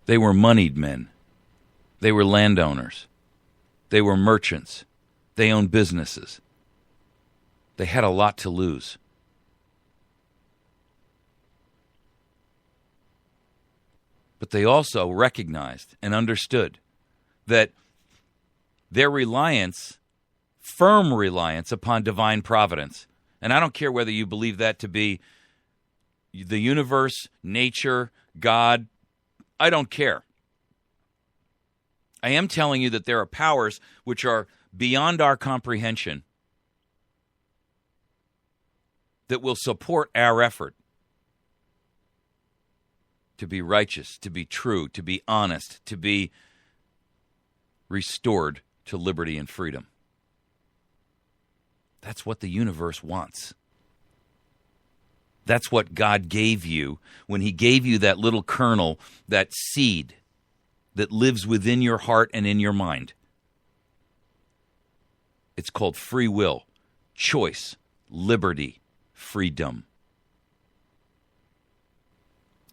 S3: They were moneyed men. They were landowners. They were merchants. They owned businesses. They had a lot to lose. But they also recognized and understood that their reliance, firm reliance upon divine providence, and I don't care whether you believe that to be the universe, nature, God, I don't care. I am telling you that there are powers which are beyond our comprehension that will support our effort to be righteous, to be true, to be honest, to be restored to liberty and freedom. That's what the universe wants. That's what God gave you when he gave you that little kernel, that seed that lives within your heart and in your mind. It's called free will, choice, liberty, freedom.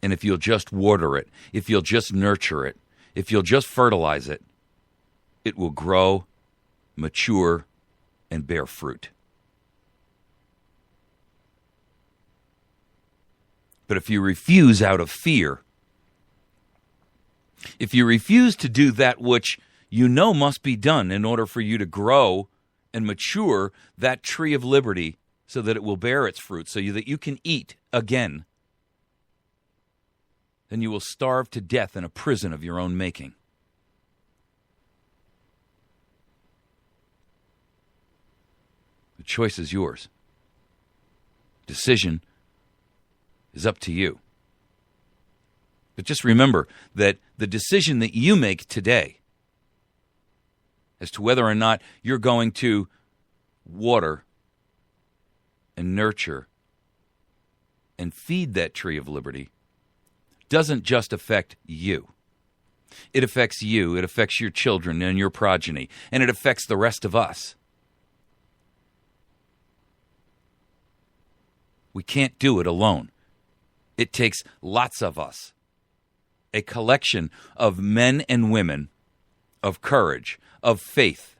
S3: And if you'll just water it, if you'll just nurture it, if you'll just fertilize it, it will grow, mature, and bear fruit. But if you refuse out of fear, if you refuse to do that which you know must be done in order for you to grow and mature that tree of liberty so that it will bear its fruit, so that you can eat again, then you will starve to death in a prison of your own making. The choice is yours. Decision is up to you. But just remember that the decision that you make today as to whether or not you're going to water and nurture and feed that tree of liberty doesn't just affect you. It affects you, it affects your children and your progeny, and it affects the rest of us. We can't do it alone. It takes lots of us, a collection of men and women of courage, of faith,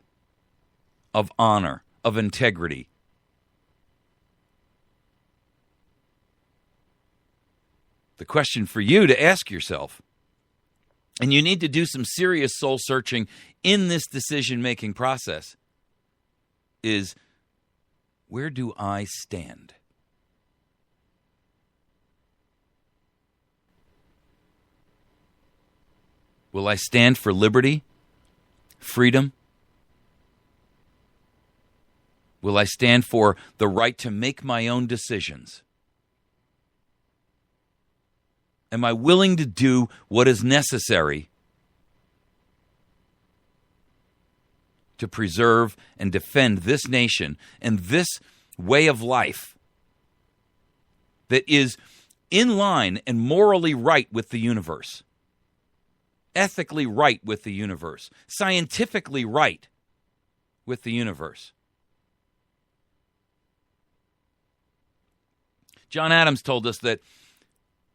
S3: of honor, of integrity. The question for you to ask yourself, and you need to do some serious soul searching in this decision-making process, is where do I stand? Will I stand for liberty, freedom? Will I stand for the right to make my own decisions? Am I willing to do what is necessary to preserve and defend this nation and this way of life that is in line and morally right with the universe, ethically right with the universe, scientifically right with the universe? John Adams told us that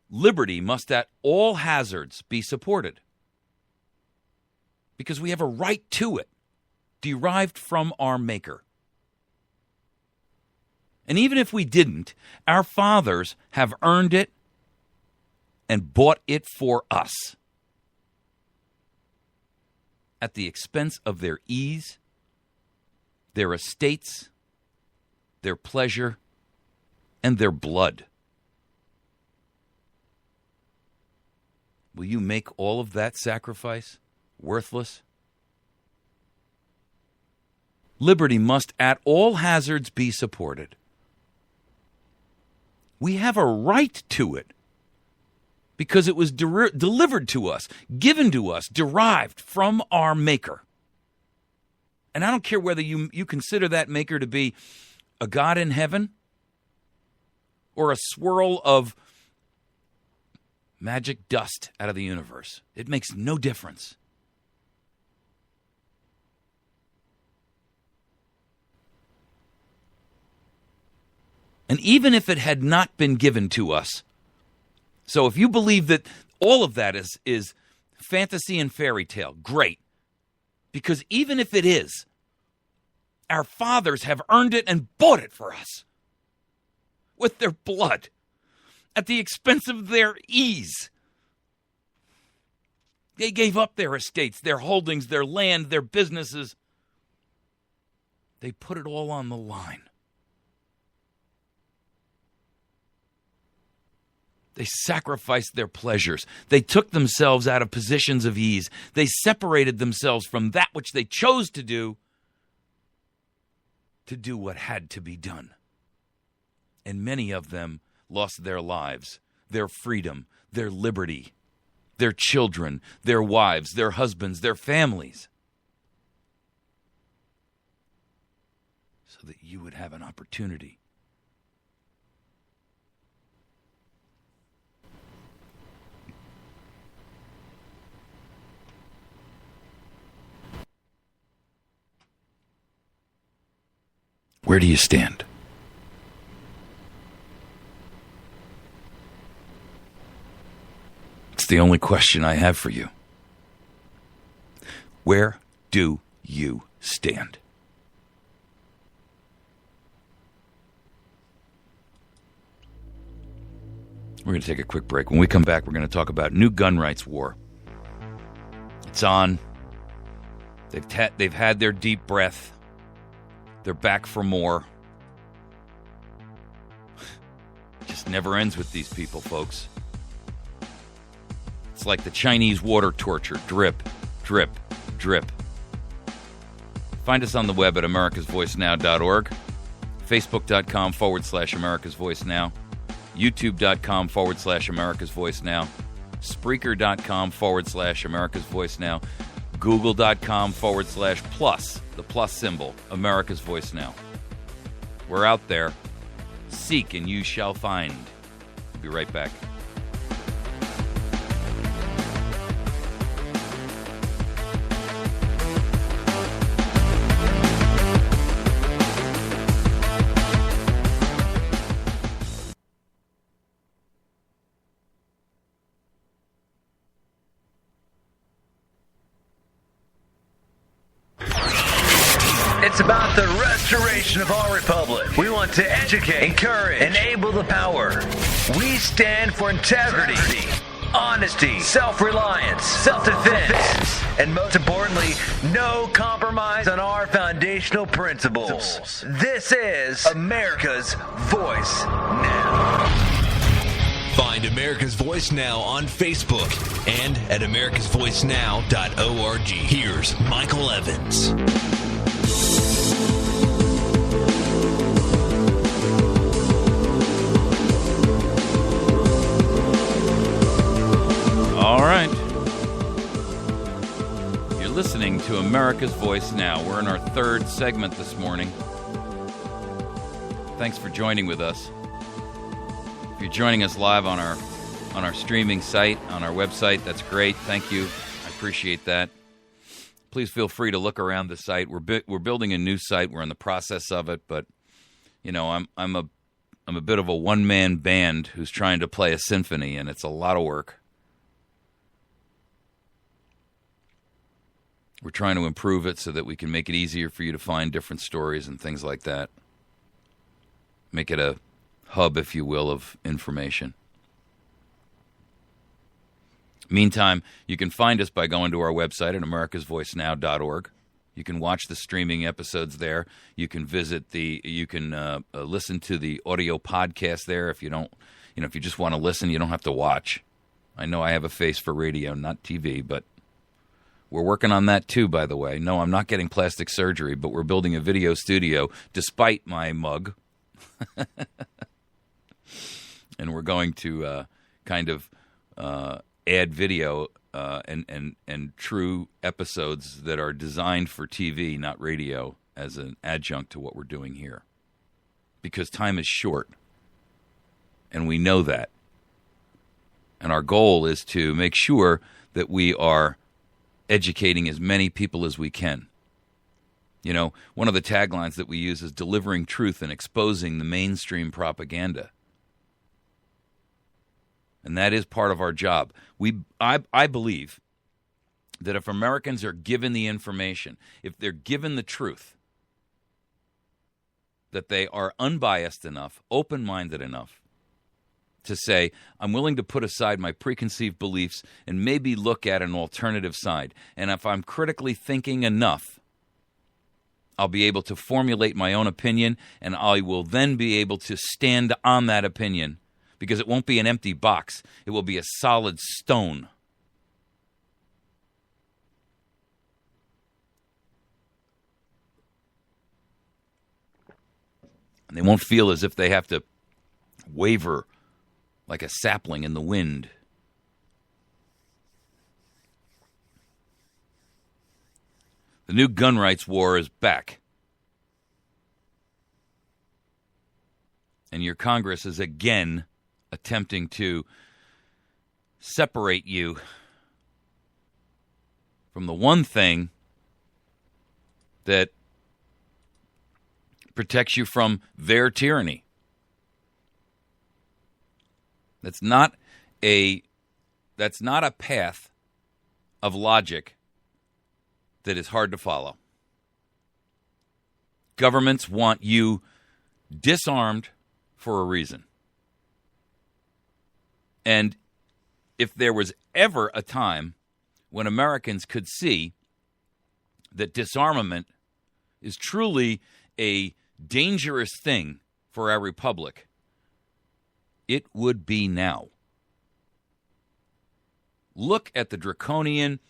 S3: liberty must at all hazards be supported because we have a right to it, derived from our Maker. And even if we didn't, our fathers have earned it and bought it for us at the expense of their ease, their estates, their pleasure, and their blood. Will you make all of that sacrifice worthless? Liberty must at all hazards be supported. We have a right to it because it was delivered to us, given to us, derived from our Maker. And I don't care whether you consider that Maker to be a God in heaven or a swirl of magic dust out of the universe. It makes no difference. And even if it had not been given to us, so if you believe that all of that is fantasy and fairy tale, great. Because even if it is, our fathers have earned it and bought it for us with their blood at the expense of their ease. They gave up their estates, their holdings, their land, their businesses. They put it all on the line. They sacrificed their pleasures. They took themselves out of positions of ease. They separated themselves from that which they chose to do what had to be done. And many of them lost their lives, their freedom, their liberty, their children, their wives, their husbands, their families, so that you would have an opportunity. Where do you stand? It's the only question I have for you. Where do you stand? We're going to take a quick break. When we come back, we're going to talk about new gun rights war. It's on. They've had their deep breath. They're back for more. It just never ends with these people, folks. It's like the Chinese water torture. Drip, drip, drip. Find us on the web at americasvoicenow.org, facebook.com/americasvoicenow, youtube.com/americasvoicenow, spreaker.com/americasvoicenow, google.com/plus, the plus symbol, America's Voice Now. We're out there. Seek and you shall find. We'll be right back.
S1: It's about the restoration of our republic. We want to educate, encourage, enable the power. We stand for integrity, honesty, self-reliance, self-defense, and most importantly, no compromise on our foundational principles. This is America's Voice Now.
S2: Find America's Voice Now on Facebook and at americasvoicenow.org. Here's Michael Evans.
S3: All right. You're listening to America's Voice Now. We're in our third segment this morning. Thanks for joining with us. If you're joining us live on our streaming site, on our website, that's great. Thank you. I appreciate that. Please feel free to look around the site. We're building a new site. We're in the process of it, but you know, I'm a bit of a one-man band who's trying to play a symphony, and it's a lot of work. We're trying to improve it so that we can make it easier for you to find different stories and things like that. Make it a hub, if you will, of information. Meantime, you can find us by going to our website at americasvoicenow.org. You can watch the streaming episodes there. You can listen to the audio podcast there if you don't, if you just want to listen, you don't have to watch. I know I have a face for radio, not TV, but we're working on that too, by the way. No, I'm not getting plastic surgery, but we're building a video studio despite my mug. And we're going to add video and true episodes that are designed for TV, not radio, as an adjunct to what we're doing here. Because time is short, and we know that. And our goal is to make sure that we are educating as many people as we can. You know, one of the taglines that we use is delivering truth and exposing the mainstream propaganda. And that is part of our job. I believe that if Americans are given the information, if they're given the truth, that they are unbiased enough, open-minded enough to say, I'm willing to put aside my preconceived beliefs and maybe look at an alternative side. And if I'm critically thinking enough, I'll be able to formulate my own opinion, and I will then be able to stand on that opinion, because it won't be an empty box. It will be a solid stone. And they won't feel as if they have to waver like a sapling in the wind. The new gun rights war is back. And your Congress is again attempting to separate you from the one thing that protects you from their tyranny. That's not a path of logic that is hard to follow. Governments want you disarmed for a reason. And if there was ever a time when Americans could see that disarmament is truly a dangerous thing for our republic, it would be now. Look at the draconian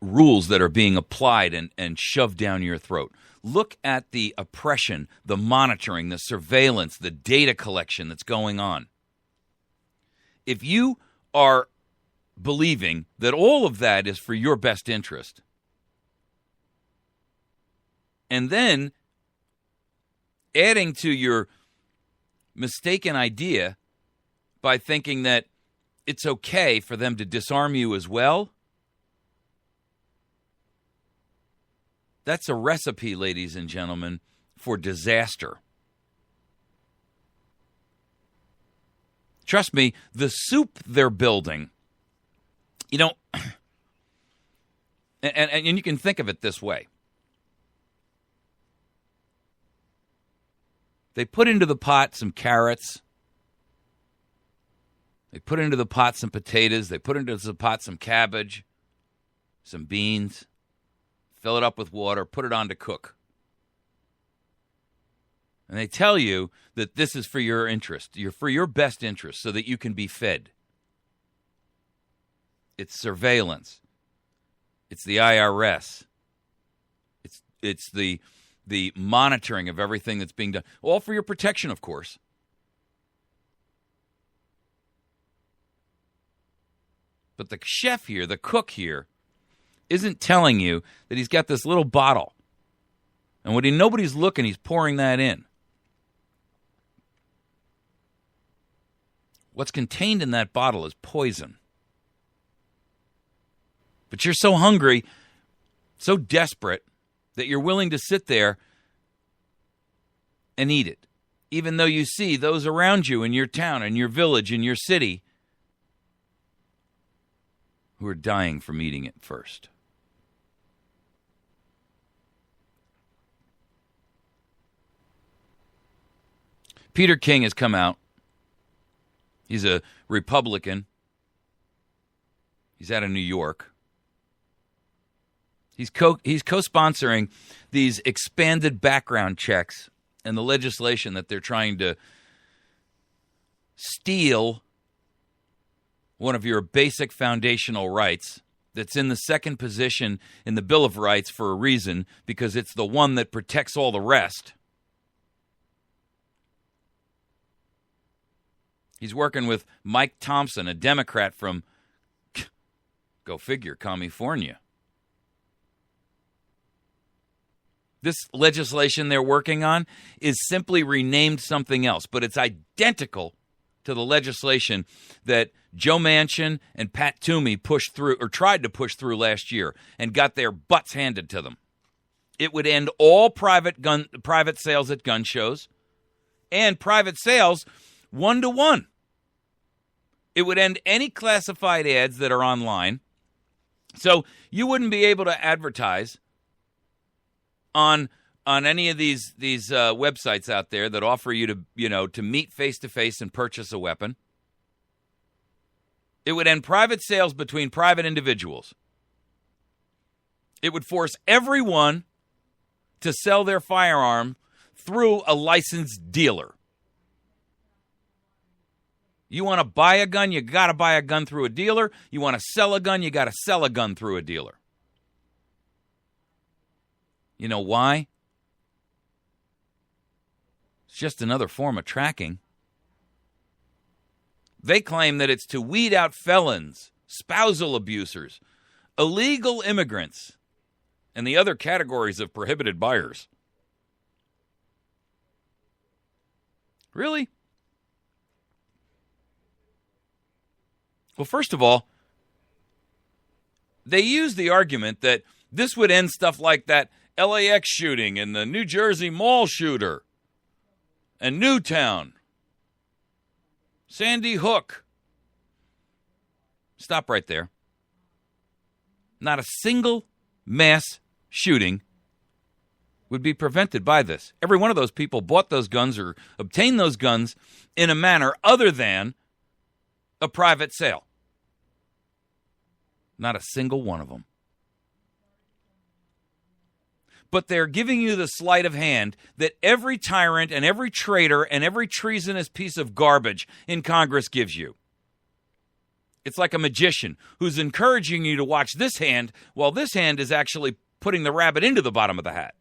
S3: rules that are being applied and shoved down your throat. Look at the oppression, the monitoring, the surveillance, the data collection that's going on. If you are believing that all of that is for your best interest, and then adding to your mistaken idea by thinking that it's okay for them to disarm you as well, that's a recipe, ladies and gentlemen, for disaster. Trust me, the soup they're building, and you can think of it this way. They put into the pot some carrots. They put into the pot some potatoes. They put into the pot some cabbage, some beans. Fill it up with water, put it on to cook. And they tell you that this is for your interest, for your best interest, so that you can be fed. It's surveillance. It's the IRS. It's the monitoring of everything that's being done. All for your protection, of course. But the chef here, the cook here, isn't telling you that he's got this little bottle. And when nobody's looking, he's pouring that in. What's contained in that bottle is poison. But you're so hungry, so desperate, that you're willing to sit there and eat it, even though you see those around you in your town, in your village, in your city, who are dying from eating it first. Peter King has come out. He's a Republican. He's out of New York. He's co-sponsoring these expanded background checks and the legislation that they're trying to steal one of your basic foundational rights that's in the second position in the Bill of Rights for a reason, because it's the one that protects all the rest. He's working with Mike Thompson, a Democrat from, go figure, California. This legislation they're working on is simply renamed something else, but it's identical to the legislation that Joe Manchin and Pat Toomey pushed through, or tried to push through last year, and got their butts handed to them. It would end all private sales at gun shows and private sales 1-to-1. It would end any classified ads that are online. So you wouldn't be able to advertise on any of these websites out there that offer you to meet face to face and purchase a weapon. It would end private sales between private individuals. It would force everyone to sell their firearm through a licensed dealer. You want to buy a gun, you got to buy a gun through a dealer. You want to sell a gun, you got to sell a gun through a dealer. You know why? It's just another form of tracking. They claim that it's to weed out felons, spousal abusers, illegal immigrants, and the other categories of prohibited buyers. Really? Well, first of all, they use the argument that this would end stuff like that LAX shooting and the New Jersey mall shooter and Newtown, Sandy Hook. Stop right there. Not a single mass shooting would be prevented by this. Every one of those people bought those guns or obtained those guns in a manner other than a private sale. Not a single one of them. But they're giving you the sleight of hand that every tyrant and every traitor and every treasonous piece of garbage in Congress gives you. It's like a magician who's encouraging you to watch this hand while this hand is actually putting the rabbit into the bottom of the hat.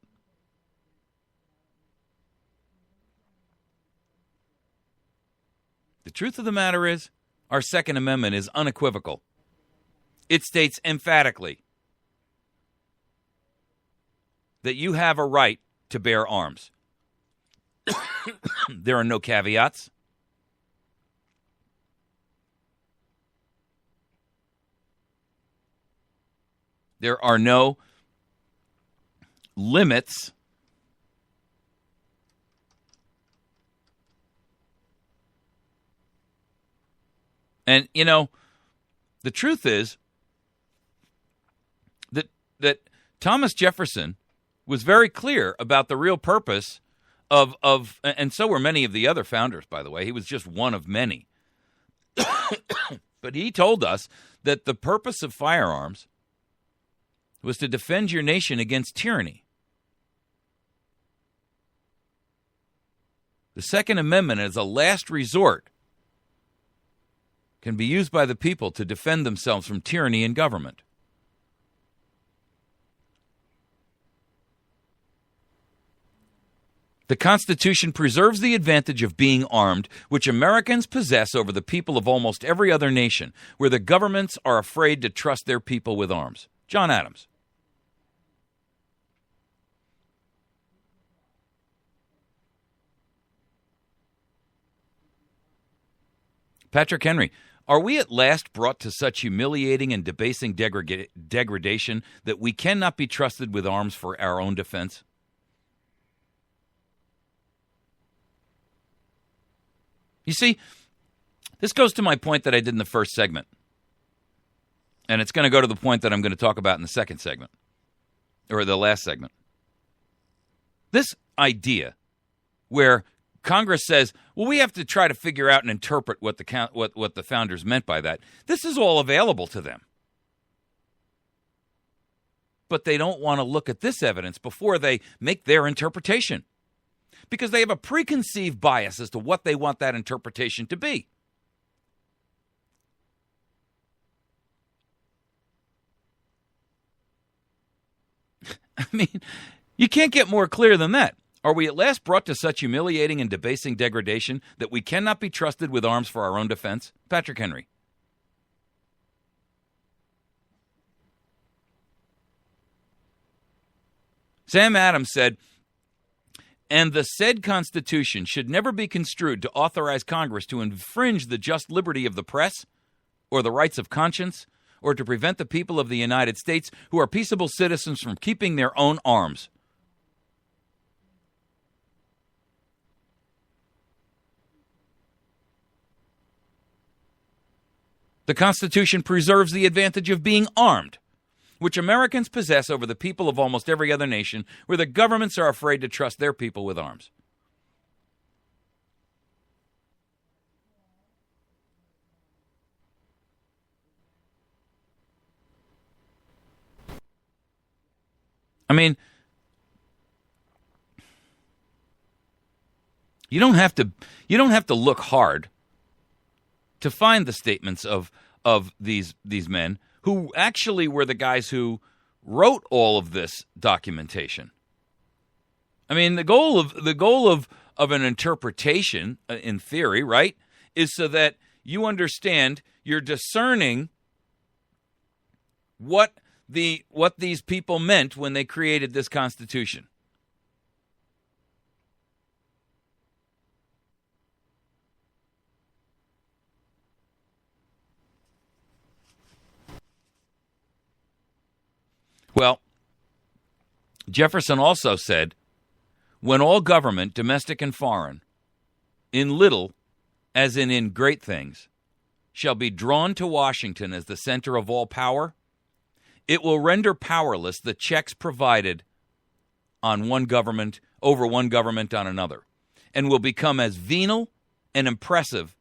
S3: The truth of the matter is, our Second Amendment is unequivocal. It states emphatically that you have a right to bear arms. There are no caveats. There are no limits. And, the truth is that Thomas Jefferson was very clear about the real purpose of, and so were many of the other founders, by the way. He was just one of many. But he told us that the purpose of firearms was to defend your nation against tyranny. The Second Amendment, as a last resort, can be used by the people to defend themselves from tyranny and government. The Constitution preserves the advantage of being armed, which Americans possess over the people of almost every other nation, where the governments are afraid to trust their people with arms. John Adams. Patrick Henry, are we at last brought to such humiliating and debasing degradation that we cannot be trusted with arms for our own defense? You see, this goes to my point that I did in the first segment. And it's going to go to the point that I'm going to talk about in the second segment, or the last segment. This idea where Congress says, well, we have to try to figure out and interpret what the founders meant by that. This is all available to them. But they don't want to look at this evidence before they make their interpretation, because they have a preconceived bias as to what they want that interpretation to be. I mean, you can't get more clear than that. Are we at last brought to such humiliating and debasing degradation that we cannot be trusted with arms for our own defense? Patrick Henry. Sam Adams said, and the said Constitution should never be construed to authorize Congress to infringe the just liberty of the press or the rights of conscience, or to prevent the people of the United States who are peaceable citizens from keeping their own arms. The Constitution preserves the advantage of being armed, which Americans possess over the people of almost every other nation, where the governments are afraid to trust their people with arms. I mean, you don't have to look hard to find the statements of these men who actually were the guys who wrote all of this documentation. I mean, the goal of an interpretation, in theory, right, is so that you understand, you're discerning what these people meant when they created this Constitution. Well, Jefferson also said, when all government, domestic and foreign, in little as in great things, shall be drawn to Washington as the center of all power, it will render powerless the checks provided on one government over one government on another, and will become as venal and impressive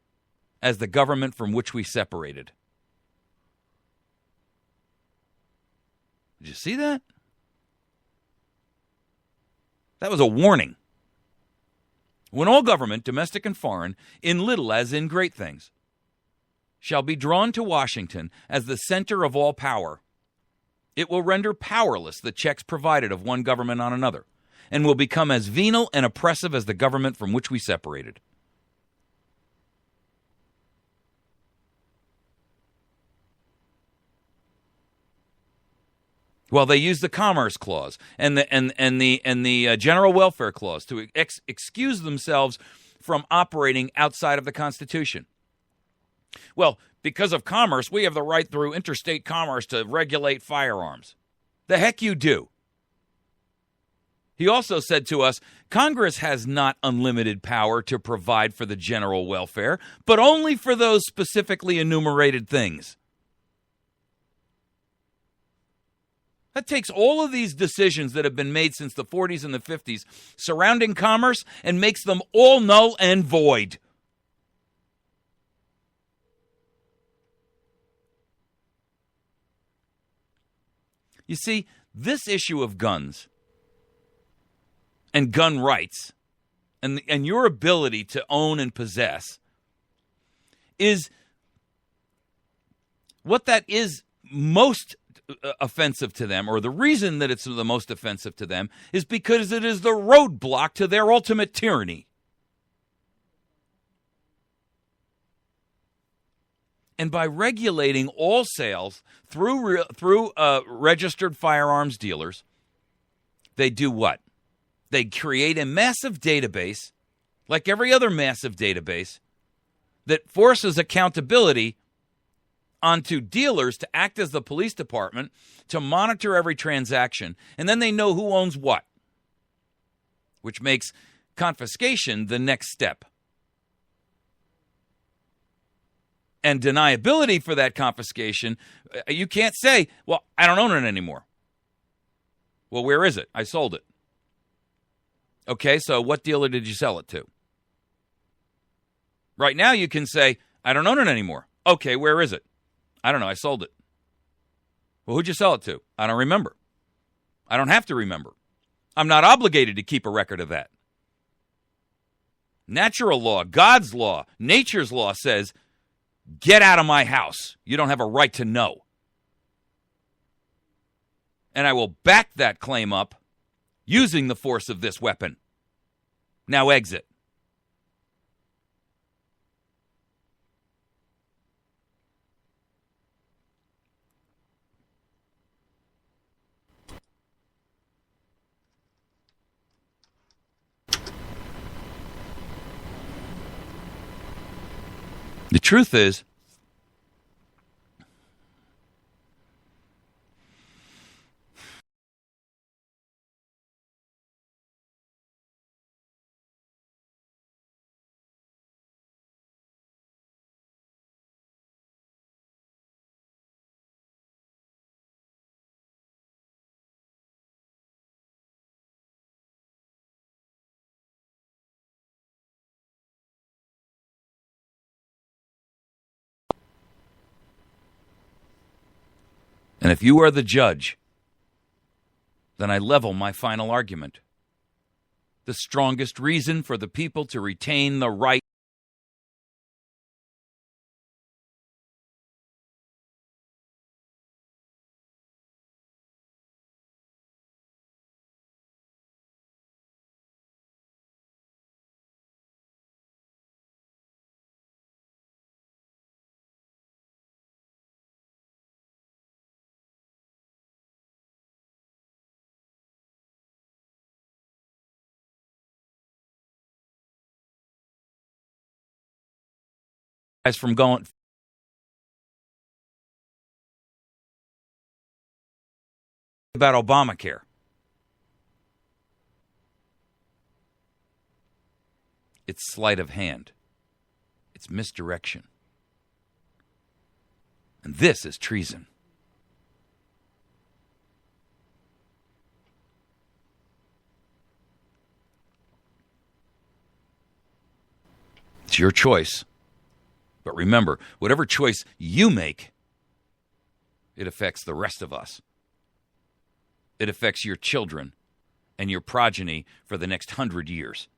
S3: as the government from which we separated. Did you see that? That was a warning. When all government, domestic and foreign, in little as in great things, shall be drawn to Washington as the center of all power, it will render powerless the checks provided of one government on another, and will become as venal and oppressive as the government from which we separated. Well, they use the Commerce Clause and the General Welfare Clause to excuse themselves from operating outside of the Constitution. Well, because of commerce, we have the right through interstate commerce to regulate firearms. The heck you do. He also said to us, Congress has not unlimited power to provide for the general welfare, but only for those specifically enumerated things. That takes all of these decisions that have been made since the 40s and the 50s surrounding commerce and makes them all null and void. You see, this issue of guns and gun rights and your ability to own and possess is what that is most offensive to them, or the reason that it's the most offensive to them, is because it is the roadblock to their ultimate tyranny. And by regulating all sales through registered firearms dealers, they do what? They create a massive database, like every other massive database, that forces accountability onto dealers to act as the police department to monitor every transaction. And then they know who owns what, which makes confiscation the next step. And deniability for that confiscation, you can't say, well, I don't own it anymore. Well, where is it? I sold it. Okay, so what dealer did you sell it to? Right now you can say, I don't own it anymore. Okay, where is it? I don't know, I sold it. Well, who'd you sell it to? I don't remember. I don't have to remember. I'm not obligated to keep a record of that. Natural law, God's law, nature's law says, get out of my house. You don't have a right to know. And I will back that claim up using the force of this weapon. Now exit. The truth is, and if you are the judge, then I level my final argument. The strongest reason for the people to retain the right from going about Obamacare. It's sleight of hand. It's misdirection. And this is treason. It's your choice. But remember, whatever choice you make, it affects the rest of us. It affects your children and your progeny for the next 100 years.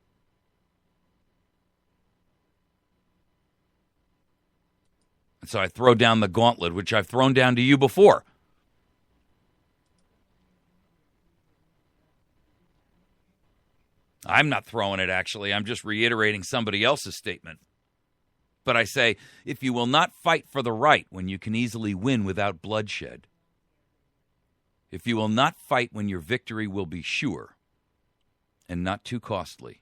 S3: And so I throw down the gauntlet, which I've thrown down to you before. I'm not throwing it, actually. I'm just reiterating somebody else's statement. But I say, if you will not fight for the right when you can easily win without bloodshed, if you will not fight when your victory will be sure and not too costly,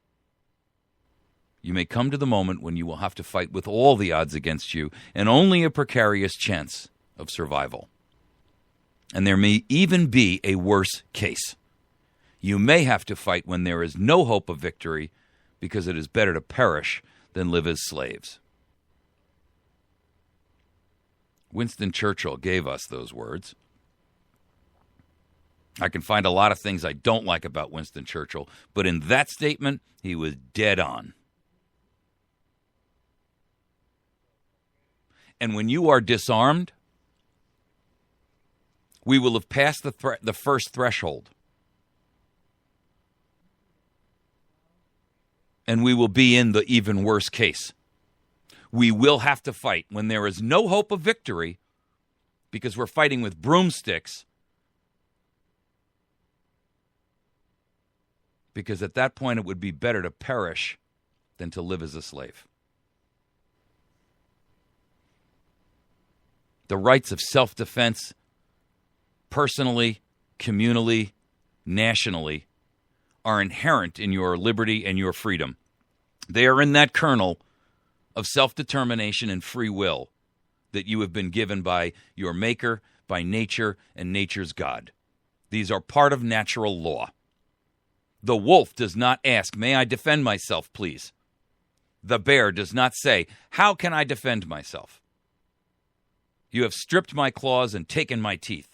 S3: you may come to the moment when you will have to fight with all the odds against you and only a precarious chance of survival. And there may even be a worse case. You may have to fight when there is no hope of victory because it is better to perish than live as slaves. Winston Churchill gave us those words. I can find a lot of things I don't like about Winston Churchill, but in that statement, he was dead on. And when you are disarmed, we will have passed the first threshold. And we will be in the even worse case. We will have to fight when there is no hope of victory because we're fighting with broomsticks. Because at that point, it would be better to perish than to live as a slave. The rights of self-defense, personally, communally, nationally, are inherent in your liberty and your freedom. They are in that kernel of self-determination and free will that you have been given by your maker, by nature, and nature's God. These are part of natural law. The wolf does not ask, "May I defend myself, please?" The bear does not say, "How can I defend myself? You have stripped my claws and taken my teeth."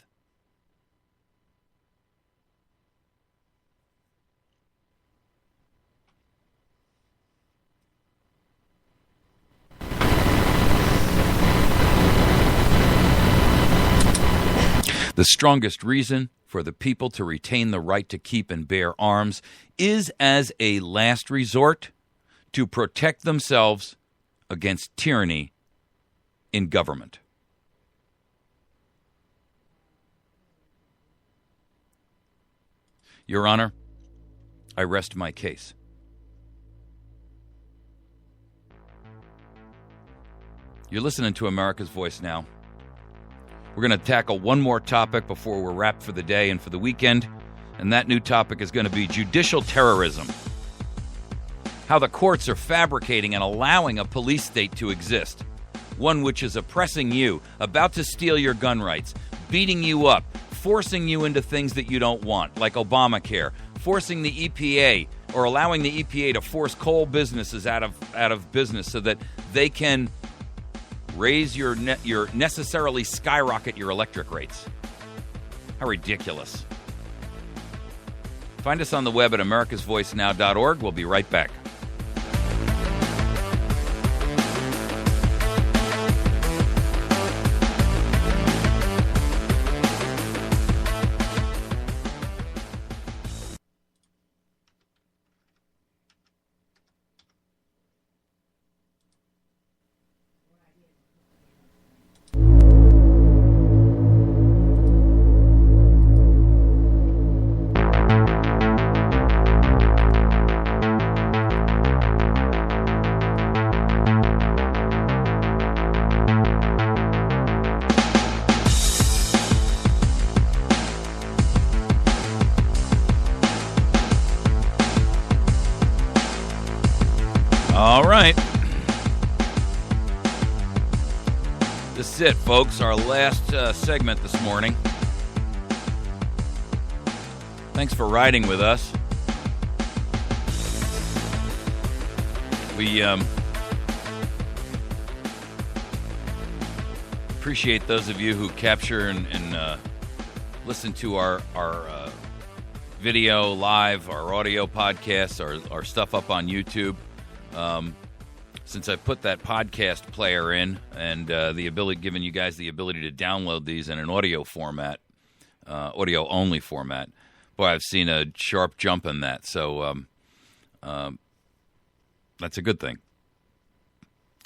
S3: The strongest reason for the people to retain the right to keep and bear arms is as a last resort to protect themselves against tyranny in government. Your Honor, I rest my case. You're listening to America's Voice Now. We're going to tackle one more topic before we're wrapped for the day and for the weekend, and that new topic is going to be judicial terrorism. How the courts are fabricating and allowing a police state to exist, one which is oppressing you, about to steal your gun rights, beating you up, forcing you into things that you don't want, like Obamacare, forcing the EPA or allowing the EPA to force coal businesses out of business so that they can raise your necessarily skyrocket your electric rates. How ridiculous. Find us on the web at americasvoicenow.org. We'll be right back. All right. This is it, folks. Our last segment this morning. Thanks for riding with us. We appreciate those of you who capture and listen to our video live, our audio podcasts, our stuff up on YouTube. Since I put that podcast player in and the ability, giving you guys the ability to download these in an audio format, audio only format, boy, I've seen a sharp jump in that. So that's a good thing.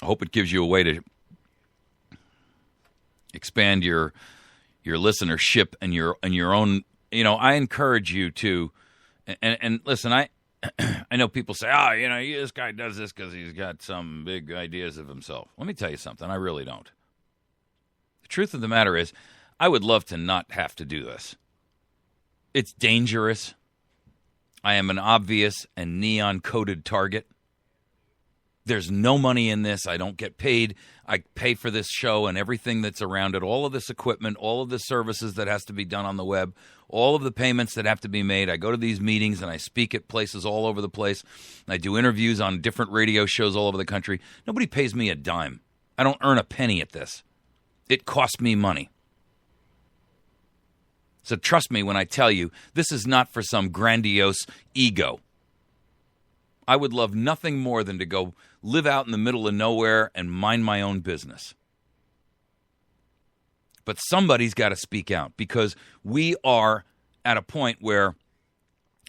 S3: I hope it gives you a way to expand your listenership and your own. You know, I encourage you to, and listen, I know people say, this guy does this because he's got some big ideas of himself. Let me tell you something. I really don't. The truth of the matter is, I would love to not have to do this. It's dangerous. I am an obvious and neon-coded target. There's no money in this. I don't get paid. I pay for this show and everything that's around it, all of this equipment, all of the services that has to be done on the web, all of the payments that have to be made. I go to these meetings and I speak at places all over the place. I do interviews on different radio shows all over the country. Nobody pays me a dime. I don't earn a penny at this. It costs me money. So trust me when I tell you, this is not for some grandiose ego. I would love nothing more than to go live out in the middle of nowhere and mind my own business. But somebody's got to speak out because we are at a point where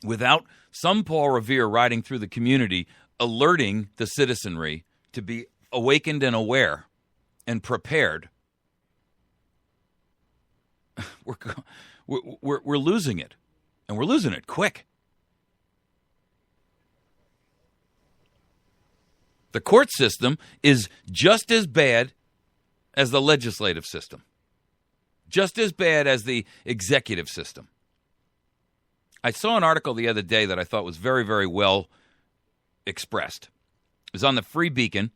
S3: without some Paul Revere riding through the community, alerting the citizenry to be awakened and aware and prepared, we're losing it, and we're losing it quick. The court system is just as bad as the legislative system, just as bad as the executive system. I saw an article the other day that I thought was very, very well expressed. It was on the Free Beacon,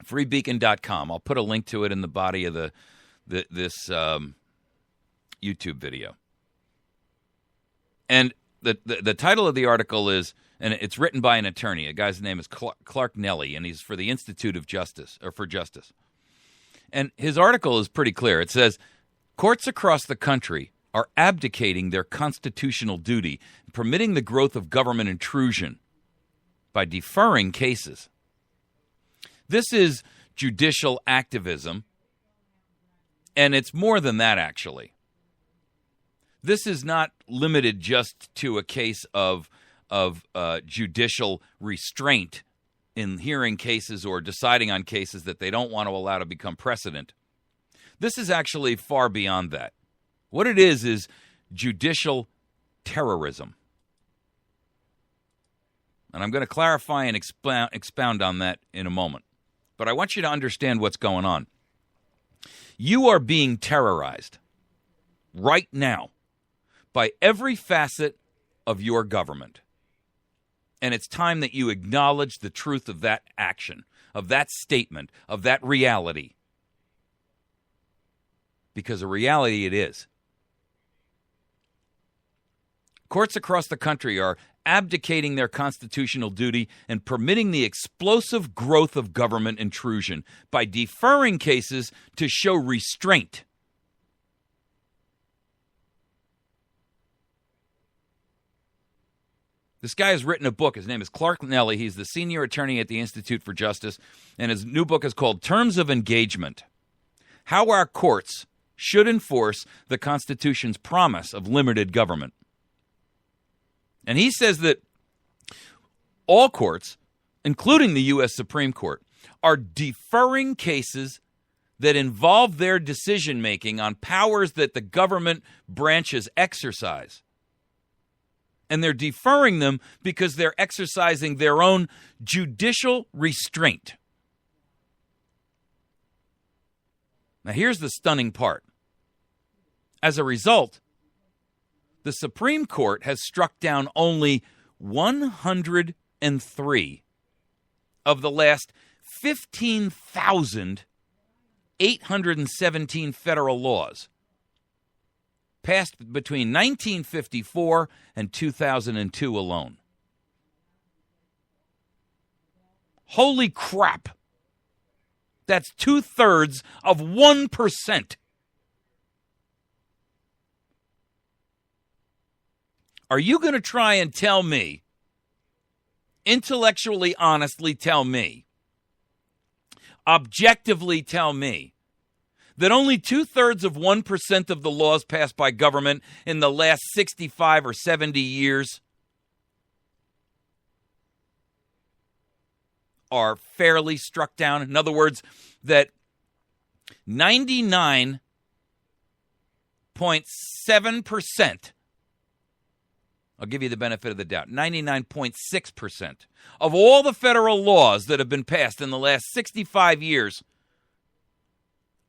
S3: freebeacon.com. I'll put a link to it in the body of this YouTube video. And the title of the article is, and it's written by an attorney. A guy's name is Clark Nelly, and he's for the Institute of Justice, or for Justice. And his article is pretty clear. It says, courts across the country are abdicating their constitutional duty, permitting the growth of government intrusion by deferring cases. This is judicial activism, and it's more than that, actually. This is not limited just to a case of judicial restraint in hearing cases or deciding on cases that they don't want to allow to become precedent. This is actually far beyond that. What it is judicial terrorism. And I'm going to clarify and expound on that in a moment. But I want you to understand what's going on. You are being terrorized right now by every facet of your government. And it's time that you acknowledge the truth of that action, of that statement, of that reality. Because a reality it is. Courts across the country are abdicating their constitutional duty and permitting the explosive growth of government intrusion by deferring cases to show restraint. This guy has written a book. His name is Clark Nelly. He's the senior attorney at the Institute for Justice, and his new book is called Terms of Engagement: How Our Courts Should Enforce the Constitution's Promise of Limited Government. And he says that all courts, including the U.S. Supreme Court, are deferring cases that involve their decision-making on powers that the government branches exercise. And they're deferring them because they're exercising their own judicial restraint. Now, here's the stunning part. As a result, the Supreme Court has struck down only 103 of the last 15,817 federal laws passed between 1954 and 2002 alone. Holy crap! That's 2/3 of 1%. Are you going to try and tell me, intellectually, honestly tell me, objectively tell me, that only 2/3 of 1% of the laws passed by government in the last 65 or 70 years are fairly struck down? In other words, that 99.7%, I'll give you the benefit of the doubt, 99.6% of all the federal laws that have been passed in the last 65 years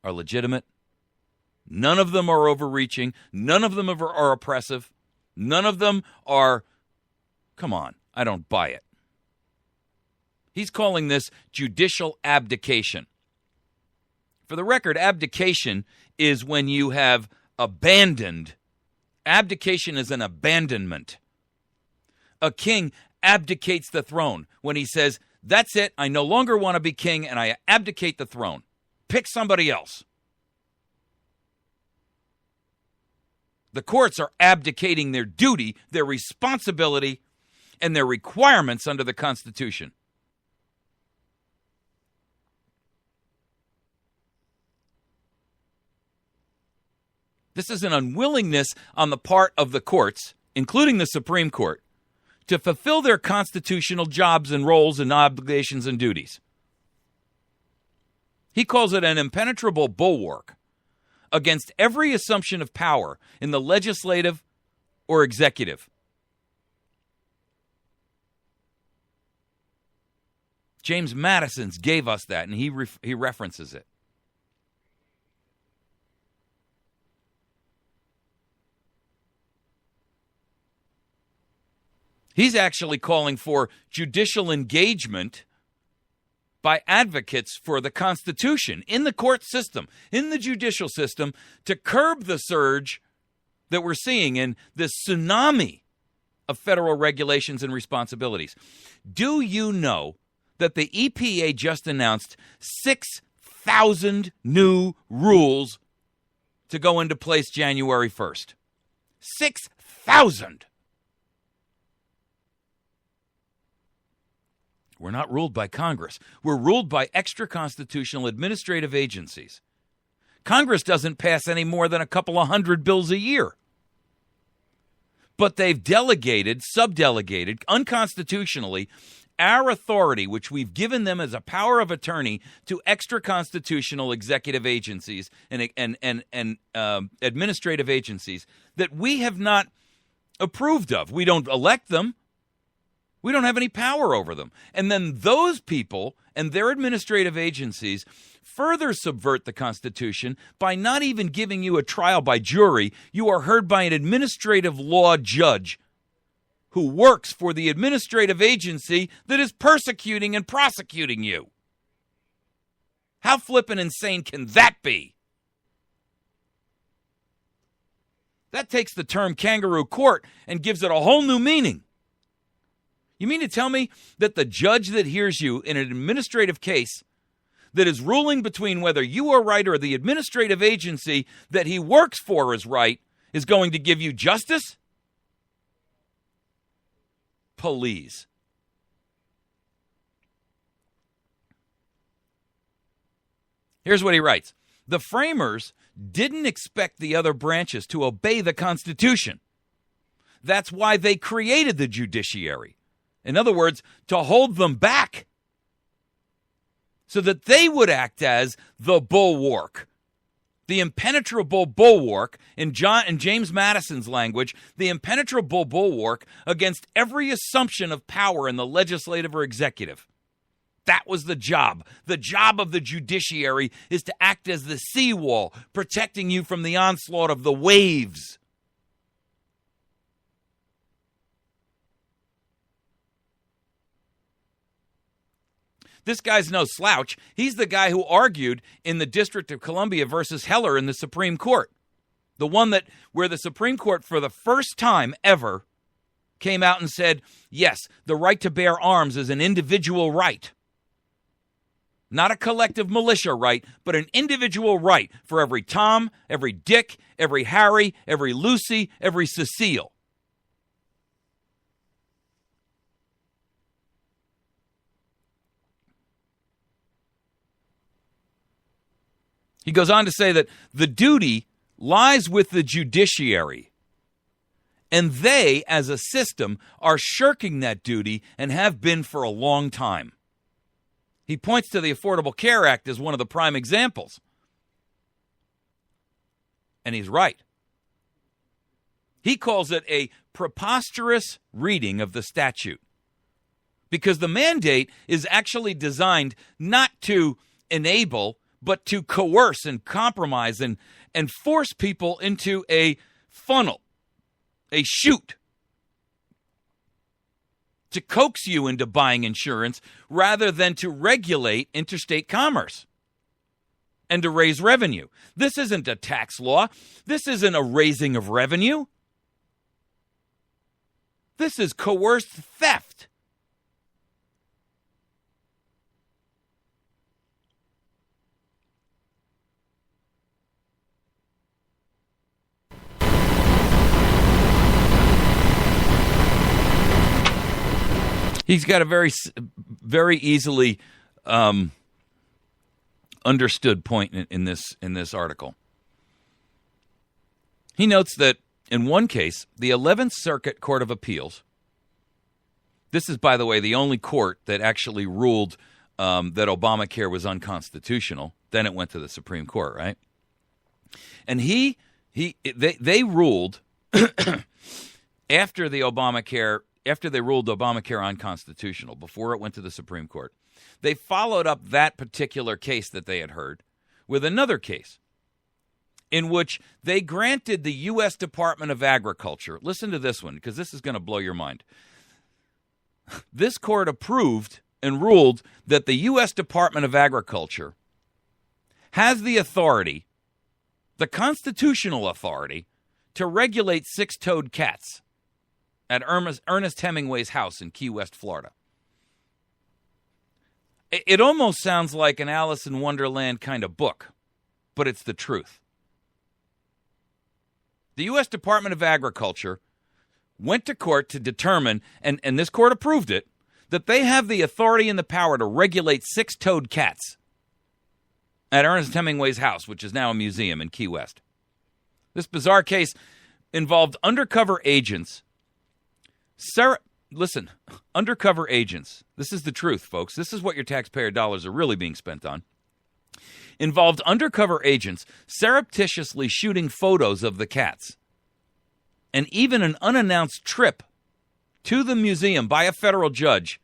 S3: are legitimate. None of them are overreaching. None of them are oppressive. None of them are, come on, I don't buy it. He's calling this judicial abdication. For the record, abdication is when you have abandoned. Abdication is an abandonment. A king abdicates the throne when he says, that's it, I no longer want to be king, and I abdicate the throne. Pick somebody else. The courts are abdicating their duty, their responsibility, and their requirements under the Constitution. This is an unwillingness on the part of the courts, including the Supreme Court, to fulfill their constitutional jobs and roles and obligations and duties. He calls it an impenetrable bulwark against every assumption of power in the legislative or executive. James Madison's gave us that, and he references it. He's actually calling for judicial engagement by advocates for the Constitution in the court system, in the judicial system, to curb the surge that we're seeing in this tsunami of federal regulations and responsibilities. Do you know that the EPA just announced 6,000 new rules to go into place January 1st? 6,000! We're not ruled by Congress. We're ruled by extra-constitutional administrative agencies. Congress doesn't pass any more than a couple of hundred bills a year. But they've subdelegated, unconstitutionally, our authority, which we've given them as a power of attorney, to extra-constitutional executive agencies and administrative agencies that we have not approved of. We don't elect them. We don't have any power over them. And then those people and their administrative agencies further subvert the Constitution by not even giving you a trial by jury. You are heard by an administrative law judge who works for the administrative agency that is persecuting and prosecuting you. How flippin' insane can that be? That takes the term kangaroo court and gives it a whole new meaning. You mean to tell me that the judge that hears you in an administrative case that is ruling between whether you are right or the administrative agency that he works for is right is going to give you justice? Please. Here's what he writes. The framers didn't expect the other branches to obey the Constitution. That's why they created the judiciary. In other words, to hold them back so that they would act as the bulwark, the impenetrable bulwark, in James Madison's language, the impenetrable bulwark against every assumption of power in the legislative or executive. That was the job. The job of the judiciary is to act as the seawall, protecting you from the onslaught of the waves. This guy's no slouch. He's the guy who argued in the District of Columbia versus Heller in the Supreme Court. The one where the Supreme Court for the first time ever came out and said, yes, the right to bear arms is an individual right. Not a collective militia right, but an individual right for every Tom, every Dick, every Harry, every Lucy, every Cecile. He goes on to say that the duty lies with the judiciary, and they, as a system, are shirking that duty and have been for a long time. He points to the Affordable Care Act as one of the prime examples. And he's right. He calls it a preposterous reading of the statute because the mandate is actually designed not to enable but to coerce and compromise and force people into a funnel, a chute, to coax you into buying insurance rather than to regulate interstate commerce and to raise revenue. This isn't a tax law. This isn't a raising of revenue. This is coerced theft. He's got a very easily understood point in this article. He notes that in one case, the 11th Circuit Court of Appeals, this is, by the way, the only court that actually ruled that Obamacare was unconstitutional. Then it went to the Supreme Court, right? And they ruled after they ruled Obamacare unconstitutional, before it went to the Supreme Court, they followed up that particular case that they had heard with another case in which they granted the U.S. Department of Agriculture. Listen to this one, because this is going to blow your mind. This court approved and ruled that the U.S. Department of Agriculture has the authority, the constitutional authority, to regulate six-toed cats at Ernest Hemingway's house in Key West, Florida. It almost sounds like an Alice in Wonderland kind of book, but it's the truth. The U.S. Department of Agriculture went to court to determine, and this court approved it, that they have the authority and the power to regulate six-toed cats at Ernest Hemingway's house, which is now a museum in Key West. This bizarre case involved undercover agents. Undercover agents. This is the truth, folks. This is what your taxpayer dollars are really being spent on. Involved undercover agents surreptitiously shooting photos of the cats, and even an unannounced trip to the museum by a federal judge,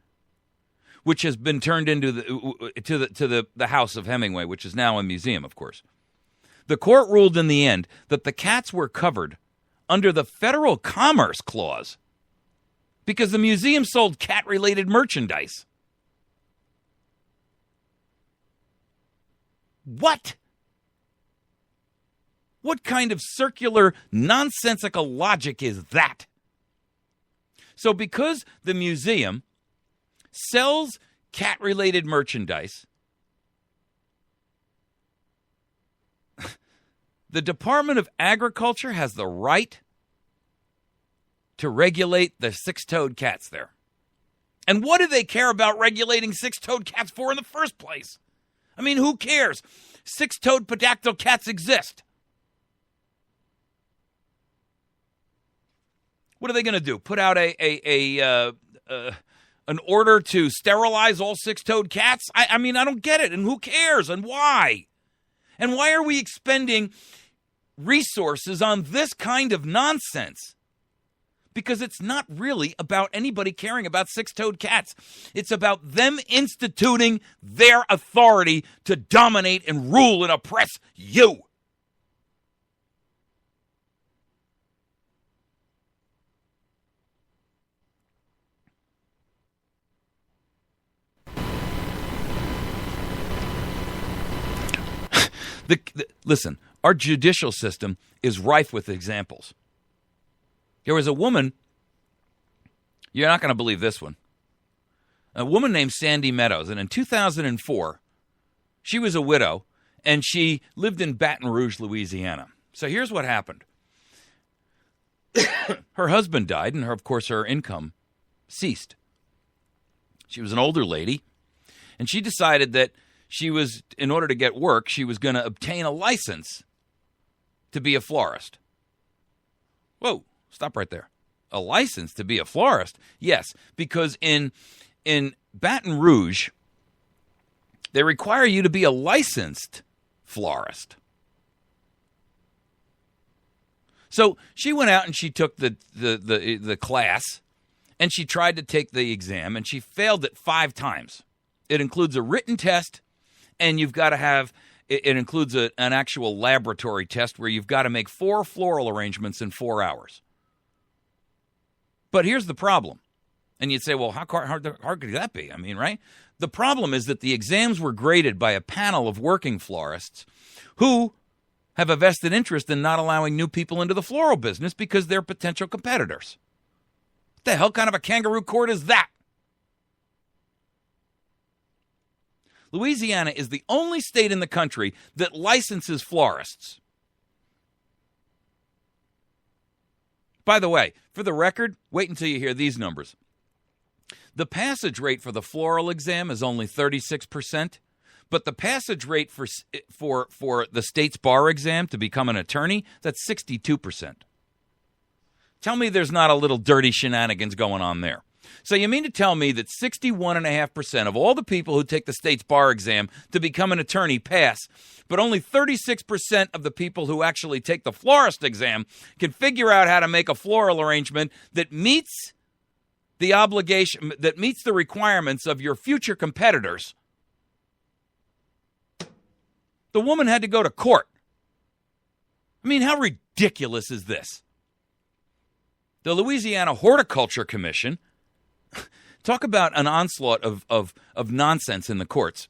S3: which has been turned into the house of Hemingway, which is now a museum, of course. The court ruled in the end that the cats were covered under the Federal Commerce Clause because the museum sold cat-related merchandise. What? What kind of circular, nonsensical logic is that? So because the museum sells cat-related merchandise, the Department of Agriculture has the right to regulate the six-toed cats there. And what do they care about regulating six-toed cats for in the first place? I mean, who cares? Six-toed pedactyl cats exist. What are they going to do? Put out an order to sterilize all six-toed cats? I mean, I don't get it. And who cares? And why? And why are we expending resources on this kind of nonsense? Because it's not really about anybody caring about six-toed cats. It's about them instituting their authority to dominate and rule and oppress you. Listen, our judicial system is rife with examples. There was a woman, you're not going to believe this one, a woman named Sandy Meadows, and in 2004, she was a widow, and she lived in Baton Rouge, Louisiana. So here's what happened. Her husband died, and of course her income ceased. She was an older lady, and she decided that in order to get work, she was going to obtain a license to be a florist. Whoa, stop right there. A license to be a florist? Yes, because in Baton Rouge, they require you to be a licensed florist. So she went out and she took the class, and she tried to take the exam, and she failed it 5 times. It includes a written test, and you've got to have, it includes an actual laboratory test where you've got to make 4 floral arrangements in 4 hours. But here's the problem. And you'd say, well, how hard could that be? I mean, right? The problem is that the exams were graded by a panel of working florists who have a vested interest in not allowing new people into the floral business because they're potential competitors. What the hell kind of a kangaroo court is that? Louisiana is the only state in the country that licenses florists. By the way, for the record, wait until you hear these numbers. The passage rate for the floral exam is only 36%, but the passage rate for the state's bar exam to become an attorney, that's 62%. Tell me there's not a little dirty shenanigans going on there. So you mean to tell me that 61.5% of all the people who take the state's bar exam to become an attorney pass, but only 36% of the people who actually take the florist exam can figure out how to make a floral arrangement that meets the obligation, that meets the requirements of your future competitors? The woman had to go to court. I mean, how ridiculous is this? The Louisiana Horticulture Commission, talk about an onslaught of nonsense in the courts.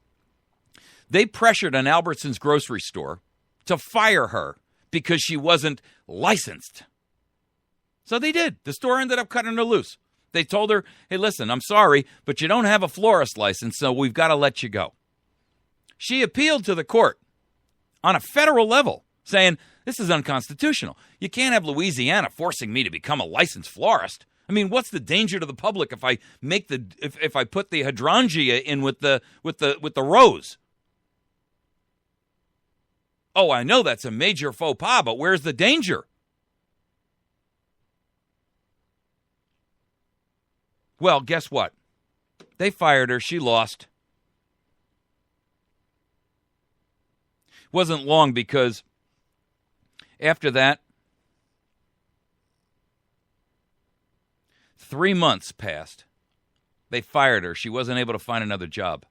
S3: They pressured an Albertsons grocery store to fire her because she wasn't licensed. So they did. The store ended up cutting her loose. They told her, hey, listen, I'm sorry, but you don't have a florist license, so we've got to let you go. She appealed to the court on a federal level, saying, this is unconstitutional. You can't have Louisiana forcing me to become a licensed florist. I mean, what's the danger to the public if I make if I put the hydrangea in with the rose? Oh, I know that's a major faux pas, but where's the danger? Well, guess what? They fired her. She lost. Wasn't long because after that, 3 months passed. They fired her. She wasn't able to find another job.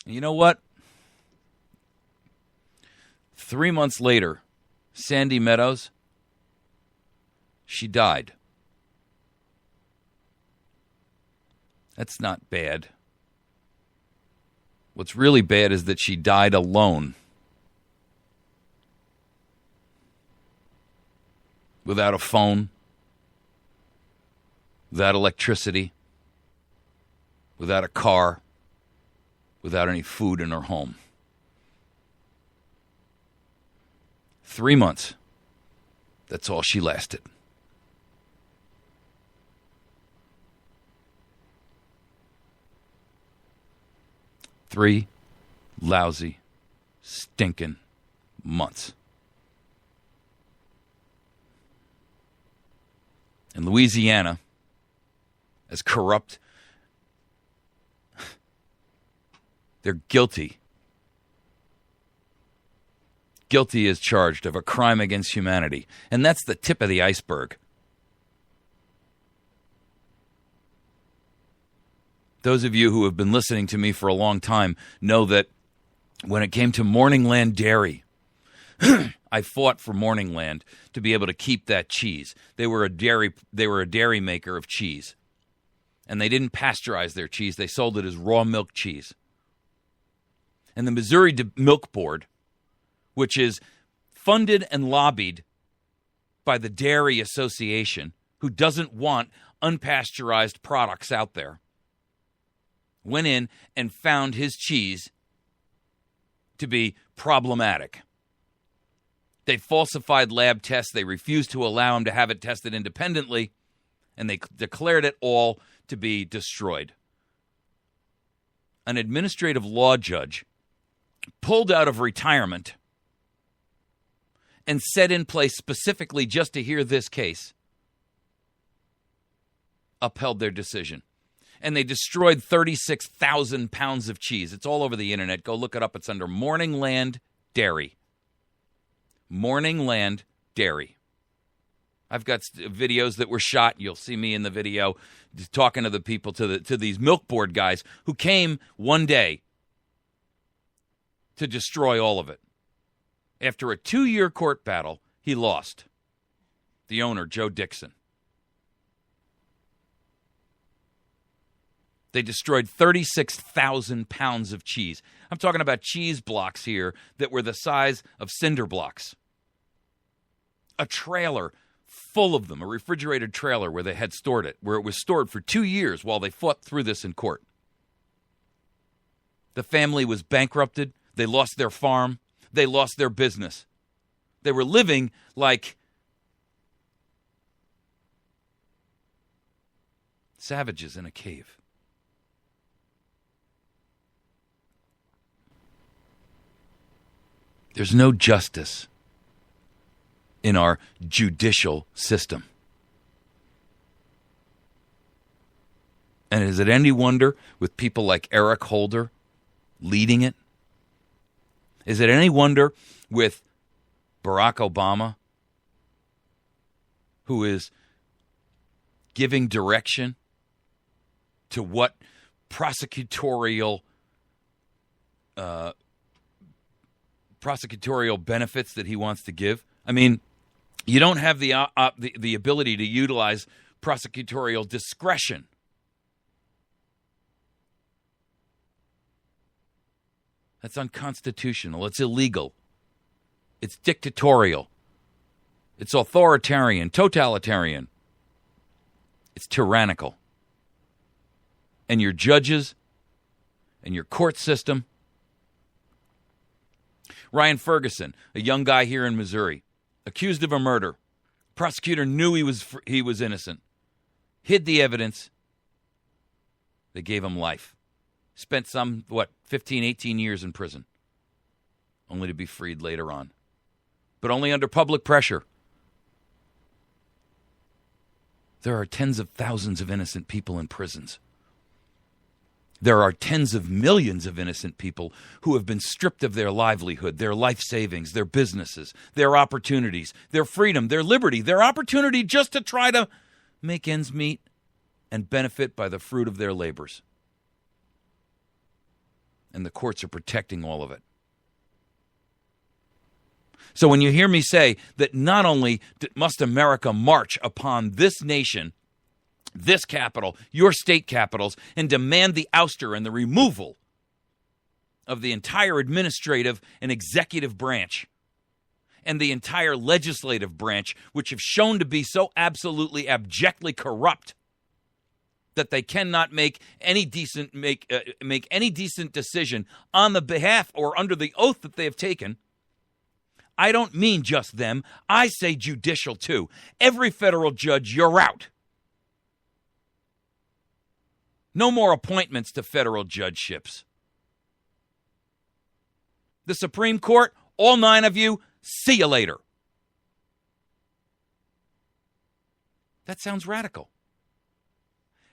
S3: And you know what? 3 months later, Sandy Meadows, she died. That's not bad. What's really bad is that she died alone. Without a phone. Without electricity. Without a car. Without any food in her home. 3 months. That's all she lasted. Three lousy, stinking months. In Louisiana, as corrupt, they're guilty. Guilty as charged of a crime against humanity. And that's the tip of the iceberg. Those of you who have been listening to me for a long time know that when it came to Morningland Dairy, I fought for Morningland to be able to keep that cheese. They were a dairy maker of cheese. And they didn't pasteurize their cheese. They sold it as raw milk cheese. And the Missouri Milk Board, which is funded and lobbied by the Dairy Association, who doesn't want unpasteurized products out there, went in and found his cheese to be problematic. They falsified lab tests. They refused to allow him to have it tested independently, and they declared it all to be destroyed. An administrative law judge pulled out of retirement and set in place specifically just to hear this case, upheld their decision. And they destroyed 36,000 pounds of cheese. It's all over the internet. Go look it up. It's under Morningland Dairy. Morningland Dairy. I've got videos that were shot. You'll see me in the video talking to the people, to these milk board guys who came one day to destroy all of it. After a 2-year court battle, he lost. The owner, Joe Dixon. They destroyed 36,000 pounds of cheese. I'm talking about cheese blocks here that were the size of cinder blocks. A trailer full of them, a refrigerated trailer where they had stored it, where it was stored for 2 years while they fought through this in court. The family was bankrupted. They lost their farm. They lost their business. They were living like savages in a cave. There's no justice in our judicial system. And is it any wonder with people like Eric Holder leading it? Is it any wonder with Barack Obama, who is giving direction to what prosecutorial benefits that he wants to give? I mean, you don't have the ability to utilize prosecutorial discretion. That's unconstitutional. It's illegal. It's dictatorial. It's authoritarian, totalitarian. It's tyrannical. And your judges and your court system. Ryan Ferguson, a young guy here in Missouri, accused of a murder. Prosecutor knew he was innocent. Hid the evidence. They gave him life. Spent 15, 18 years in prison. Only to be freed later on. But only under public pressure. There are tens of thousands of innocent people in prisons. There are tens of millions of innocent people who have been stripped of their livelihood, their life savings, their businesses, their opportunities, their freedom, their liberty, their opportunity just to try to make ends meet and benefit by the fruit of their labors. And the courts are protecting all of it. So when you hear me say that not only must America march upon this nation, this capital, your state capitals, and demand the ouster and the removal of the entire administrative and executive branch and the entire legislative branch, which have shown to be so absolutely abjectly corrupt that they cannot make any decent decision on the behalf or under the oath that they have taken. I don't mean just them. I say judicial too. Every federal judge, you're out. No more appointments to federal judgeships. The Supreme Court, all 9 of you, see you later. That sounds radical.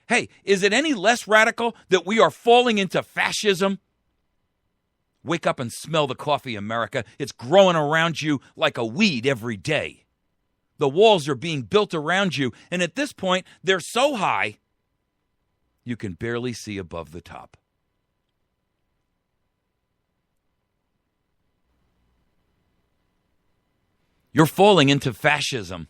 S3: Hey, is it any less radical that we are falling into fascism? Wake up and smell the coffee, America. It's growing around you like a weed every day. The walls are being built around you, and at this point, they're so high, you can barely see above the top. You're falling into fascism.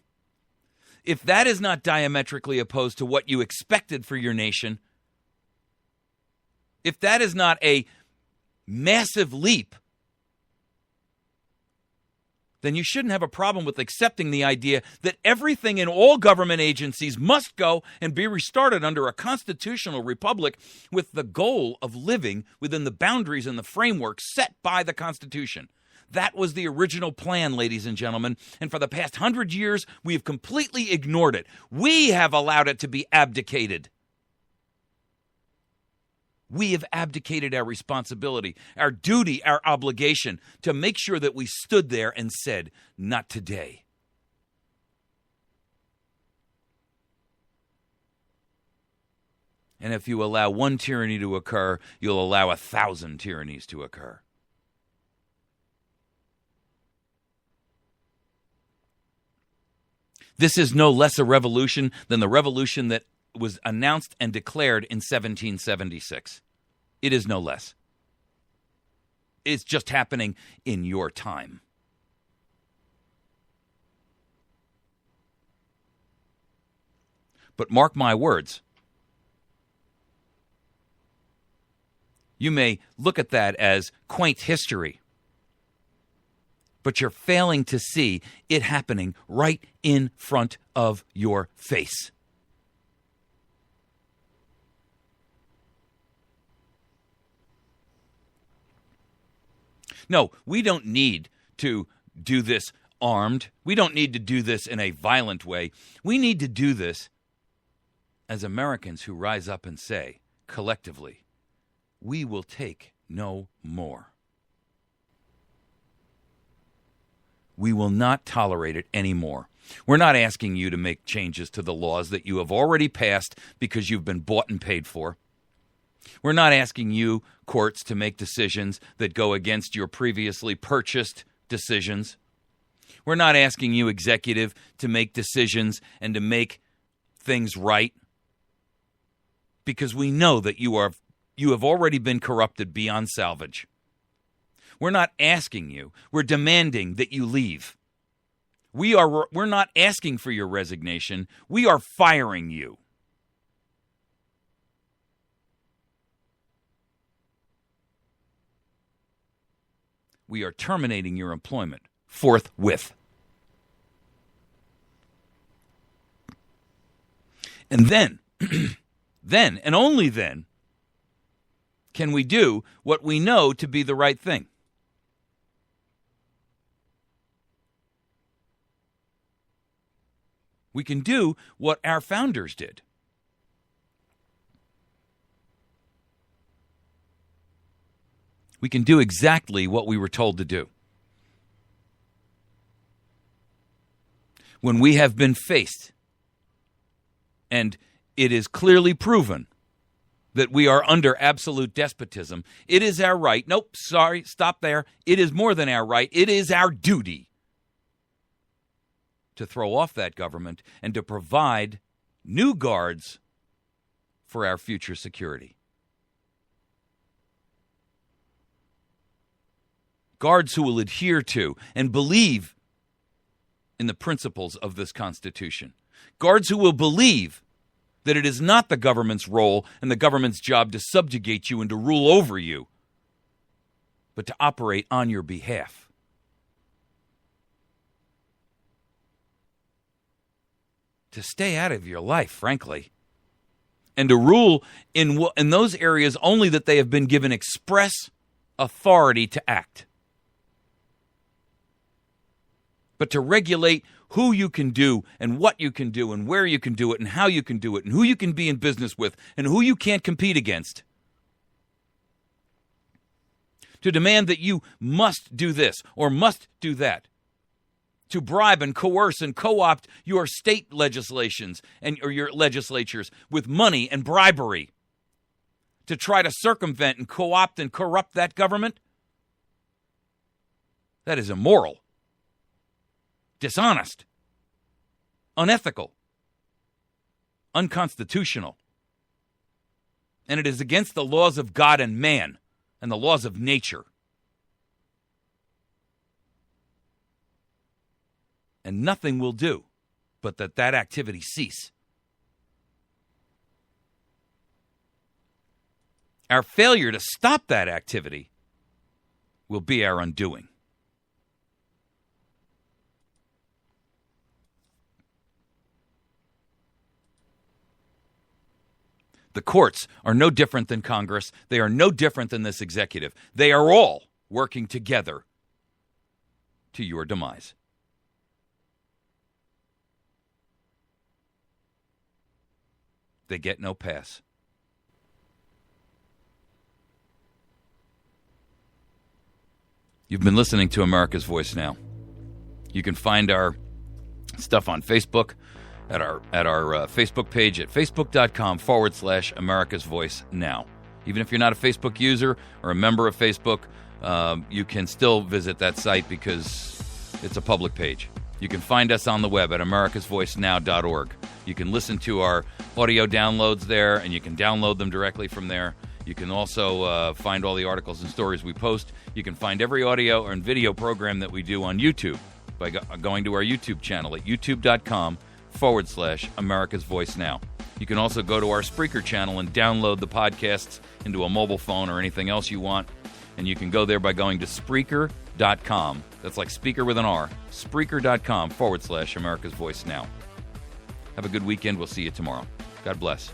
S3: If that is not diametrically opposed to what you expected for your nation, if that is not a massive leap, then you shouldn't have a problem with accepting the idea that everything in all government agencies must go and be restarted under a constitutional republic with the goal of living within the boundaries and the framework set by the Constitution. That was the original plan, ladies and gentlemen, and for the past 100 years, we have completely ignored it. We have allowed it to be abdicated. We have abdicated our responsibility, our duty, our obligation to make sure that we stood there and said, not today. And if you allow one tyranny to occur, you'll allow 1,000 tyrannies to occur. This is no less a revolution than the revolution that was announced and declared in 1776. It is no less. It's just happening in your time. But mark my words. You may look at that as quaint history, but you're failing to see it happening right in front of your face. No, we don't need to do this armed. We don't need to do this in a violent way. We need to do this as Americans who rise up and say, collectively, we will take no more. We will not tolerate it anymore. We're not asking you to make changes to the laws that you have already passed because you've been bought and paid for. We're not asking you, courts, to make decisions that go against your previously purchased decisions. We're not asking you, executive, to make decisions and to make things right, because we know that you have already been corrupted beyond salvage. We're not asking you. We're demanding that you leave. We're not asking for your resignation. We are firing you. We are terminating your employment forthwith. And then, and only then, can we do what we know to be the right thing. We can do what our founders did. We can do exactly what we were told to do. When we have been faced, and it is clearly proven that we are under absolute despotism, it is our right. Nope, sorry, stop there. It is more than our right. It is our duty to throw off that government and to provide new guards for our future security. Guards who will adhere to and believe in the principles of this Constitution. Guards who will believe that it is not the government's role and the government's job to subjugate you and to rule over you, but to operate on your behalf. To stay out of your life, frankly, and to rule in those areas only that they have been given express authority to act. But to regulate who you can do and what you can do and where you can do it and how you can do it and who you can be in business with and who you can't compete against. To demand that you must do this or must do that. To bribe and coerce and co-opt your state legislations or your legislatures with money and bribery. To try to circumvent and co-opt and corrupt that government. That is immoral. Dishonest, unethical, unconstitutional. And it is against the laws of God and man and the laws of nature. And nothing will do but that activity cease. Our failure to stop that activity will be our undoing. The courts are no different than Congress. They are no different than this executive. They are all working together to your demise. They get no pass. You've been listening to America's Voice Now. You can find our stuff on Facebook. At our Facebook page at facebook.com/America's Voice Now. Even if you're not a Facebook user or a member of Facebook, you can still visit that site because it's a public page. You can find us on the web at americasvoicenow.org. You can listen to our audio downloads there, and you can download them directly from there. You can also find all the articles and stories we post. You can find every audio and video program that we do on YouTube by going to our YouTube channel at youtube.com/America's Voice Now. You can also go to our Spreaker channel and download the podcasts into a mobile phone or anything else you want. And you can go there by going to Spreaker.com. That's like speaker with an R. Spreaker.com/America's Voice Now. Have a good weekend. We'll see you tomorrow. God bless.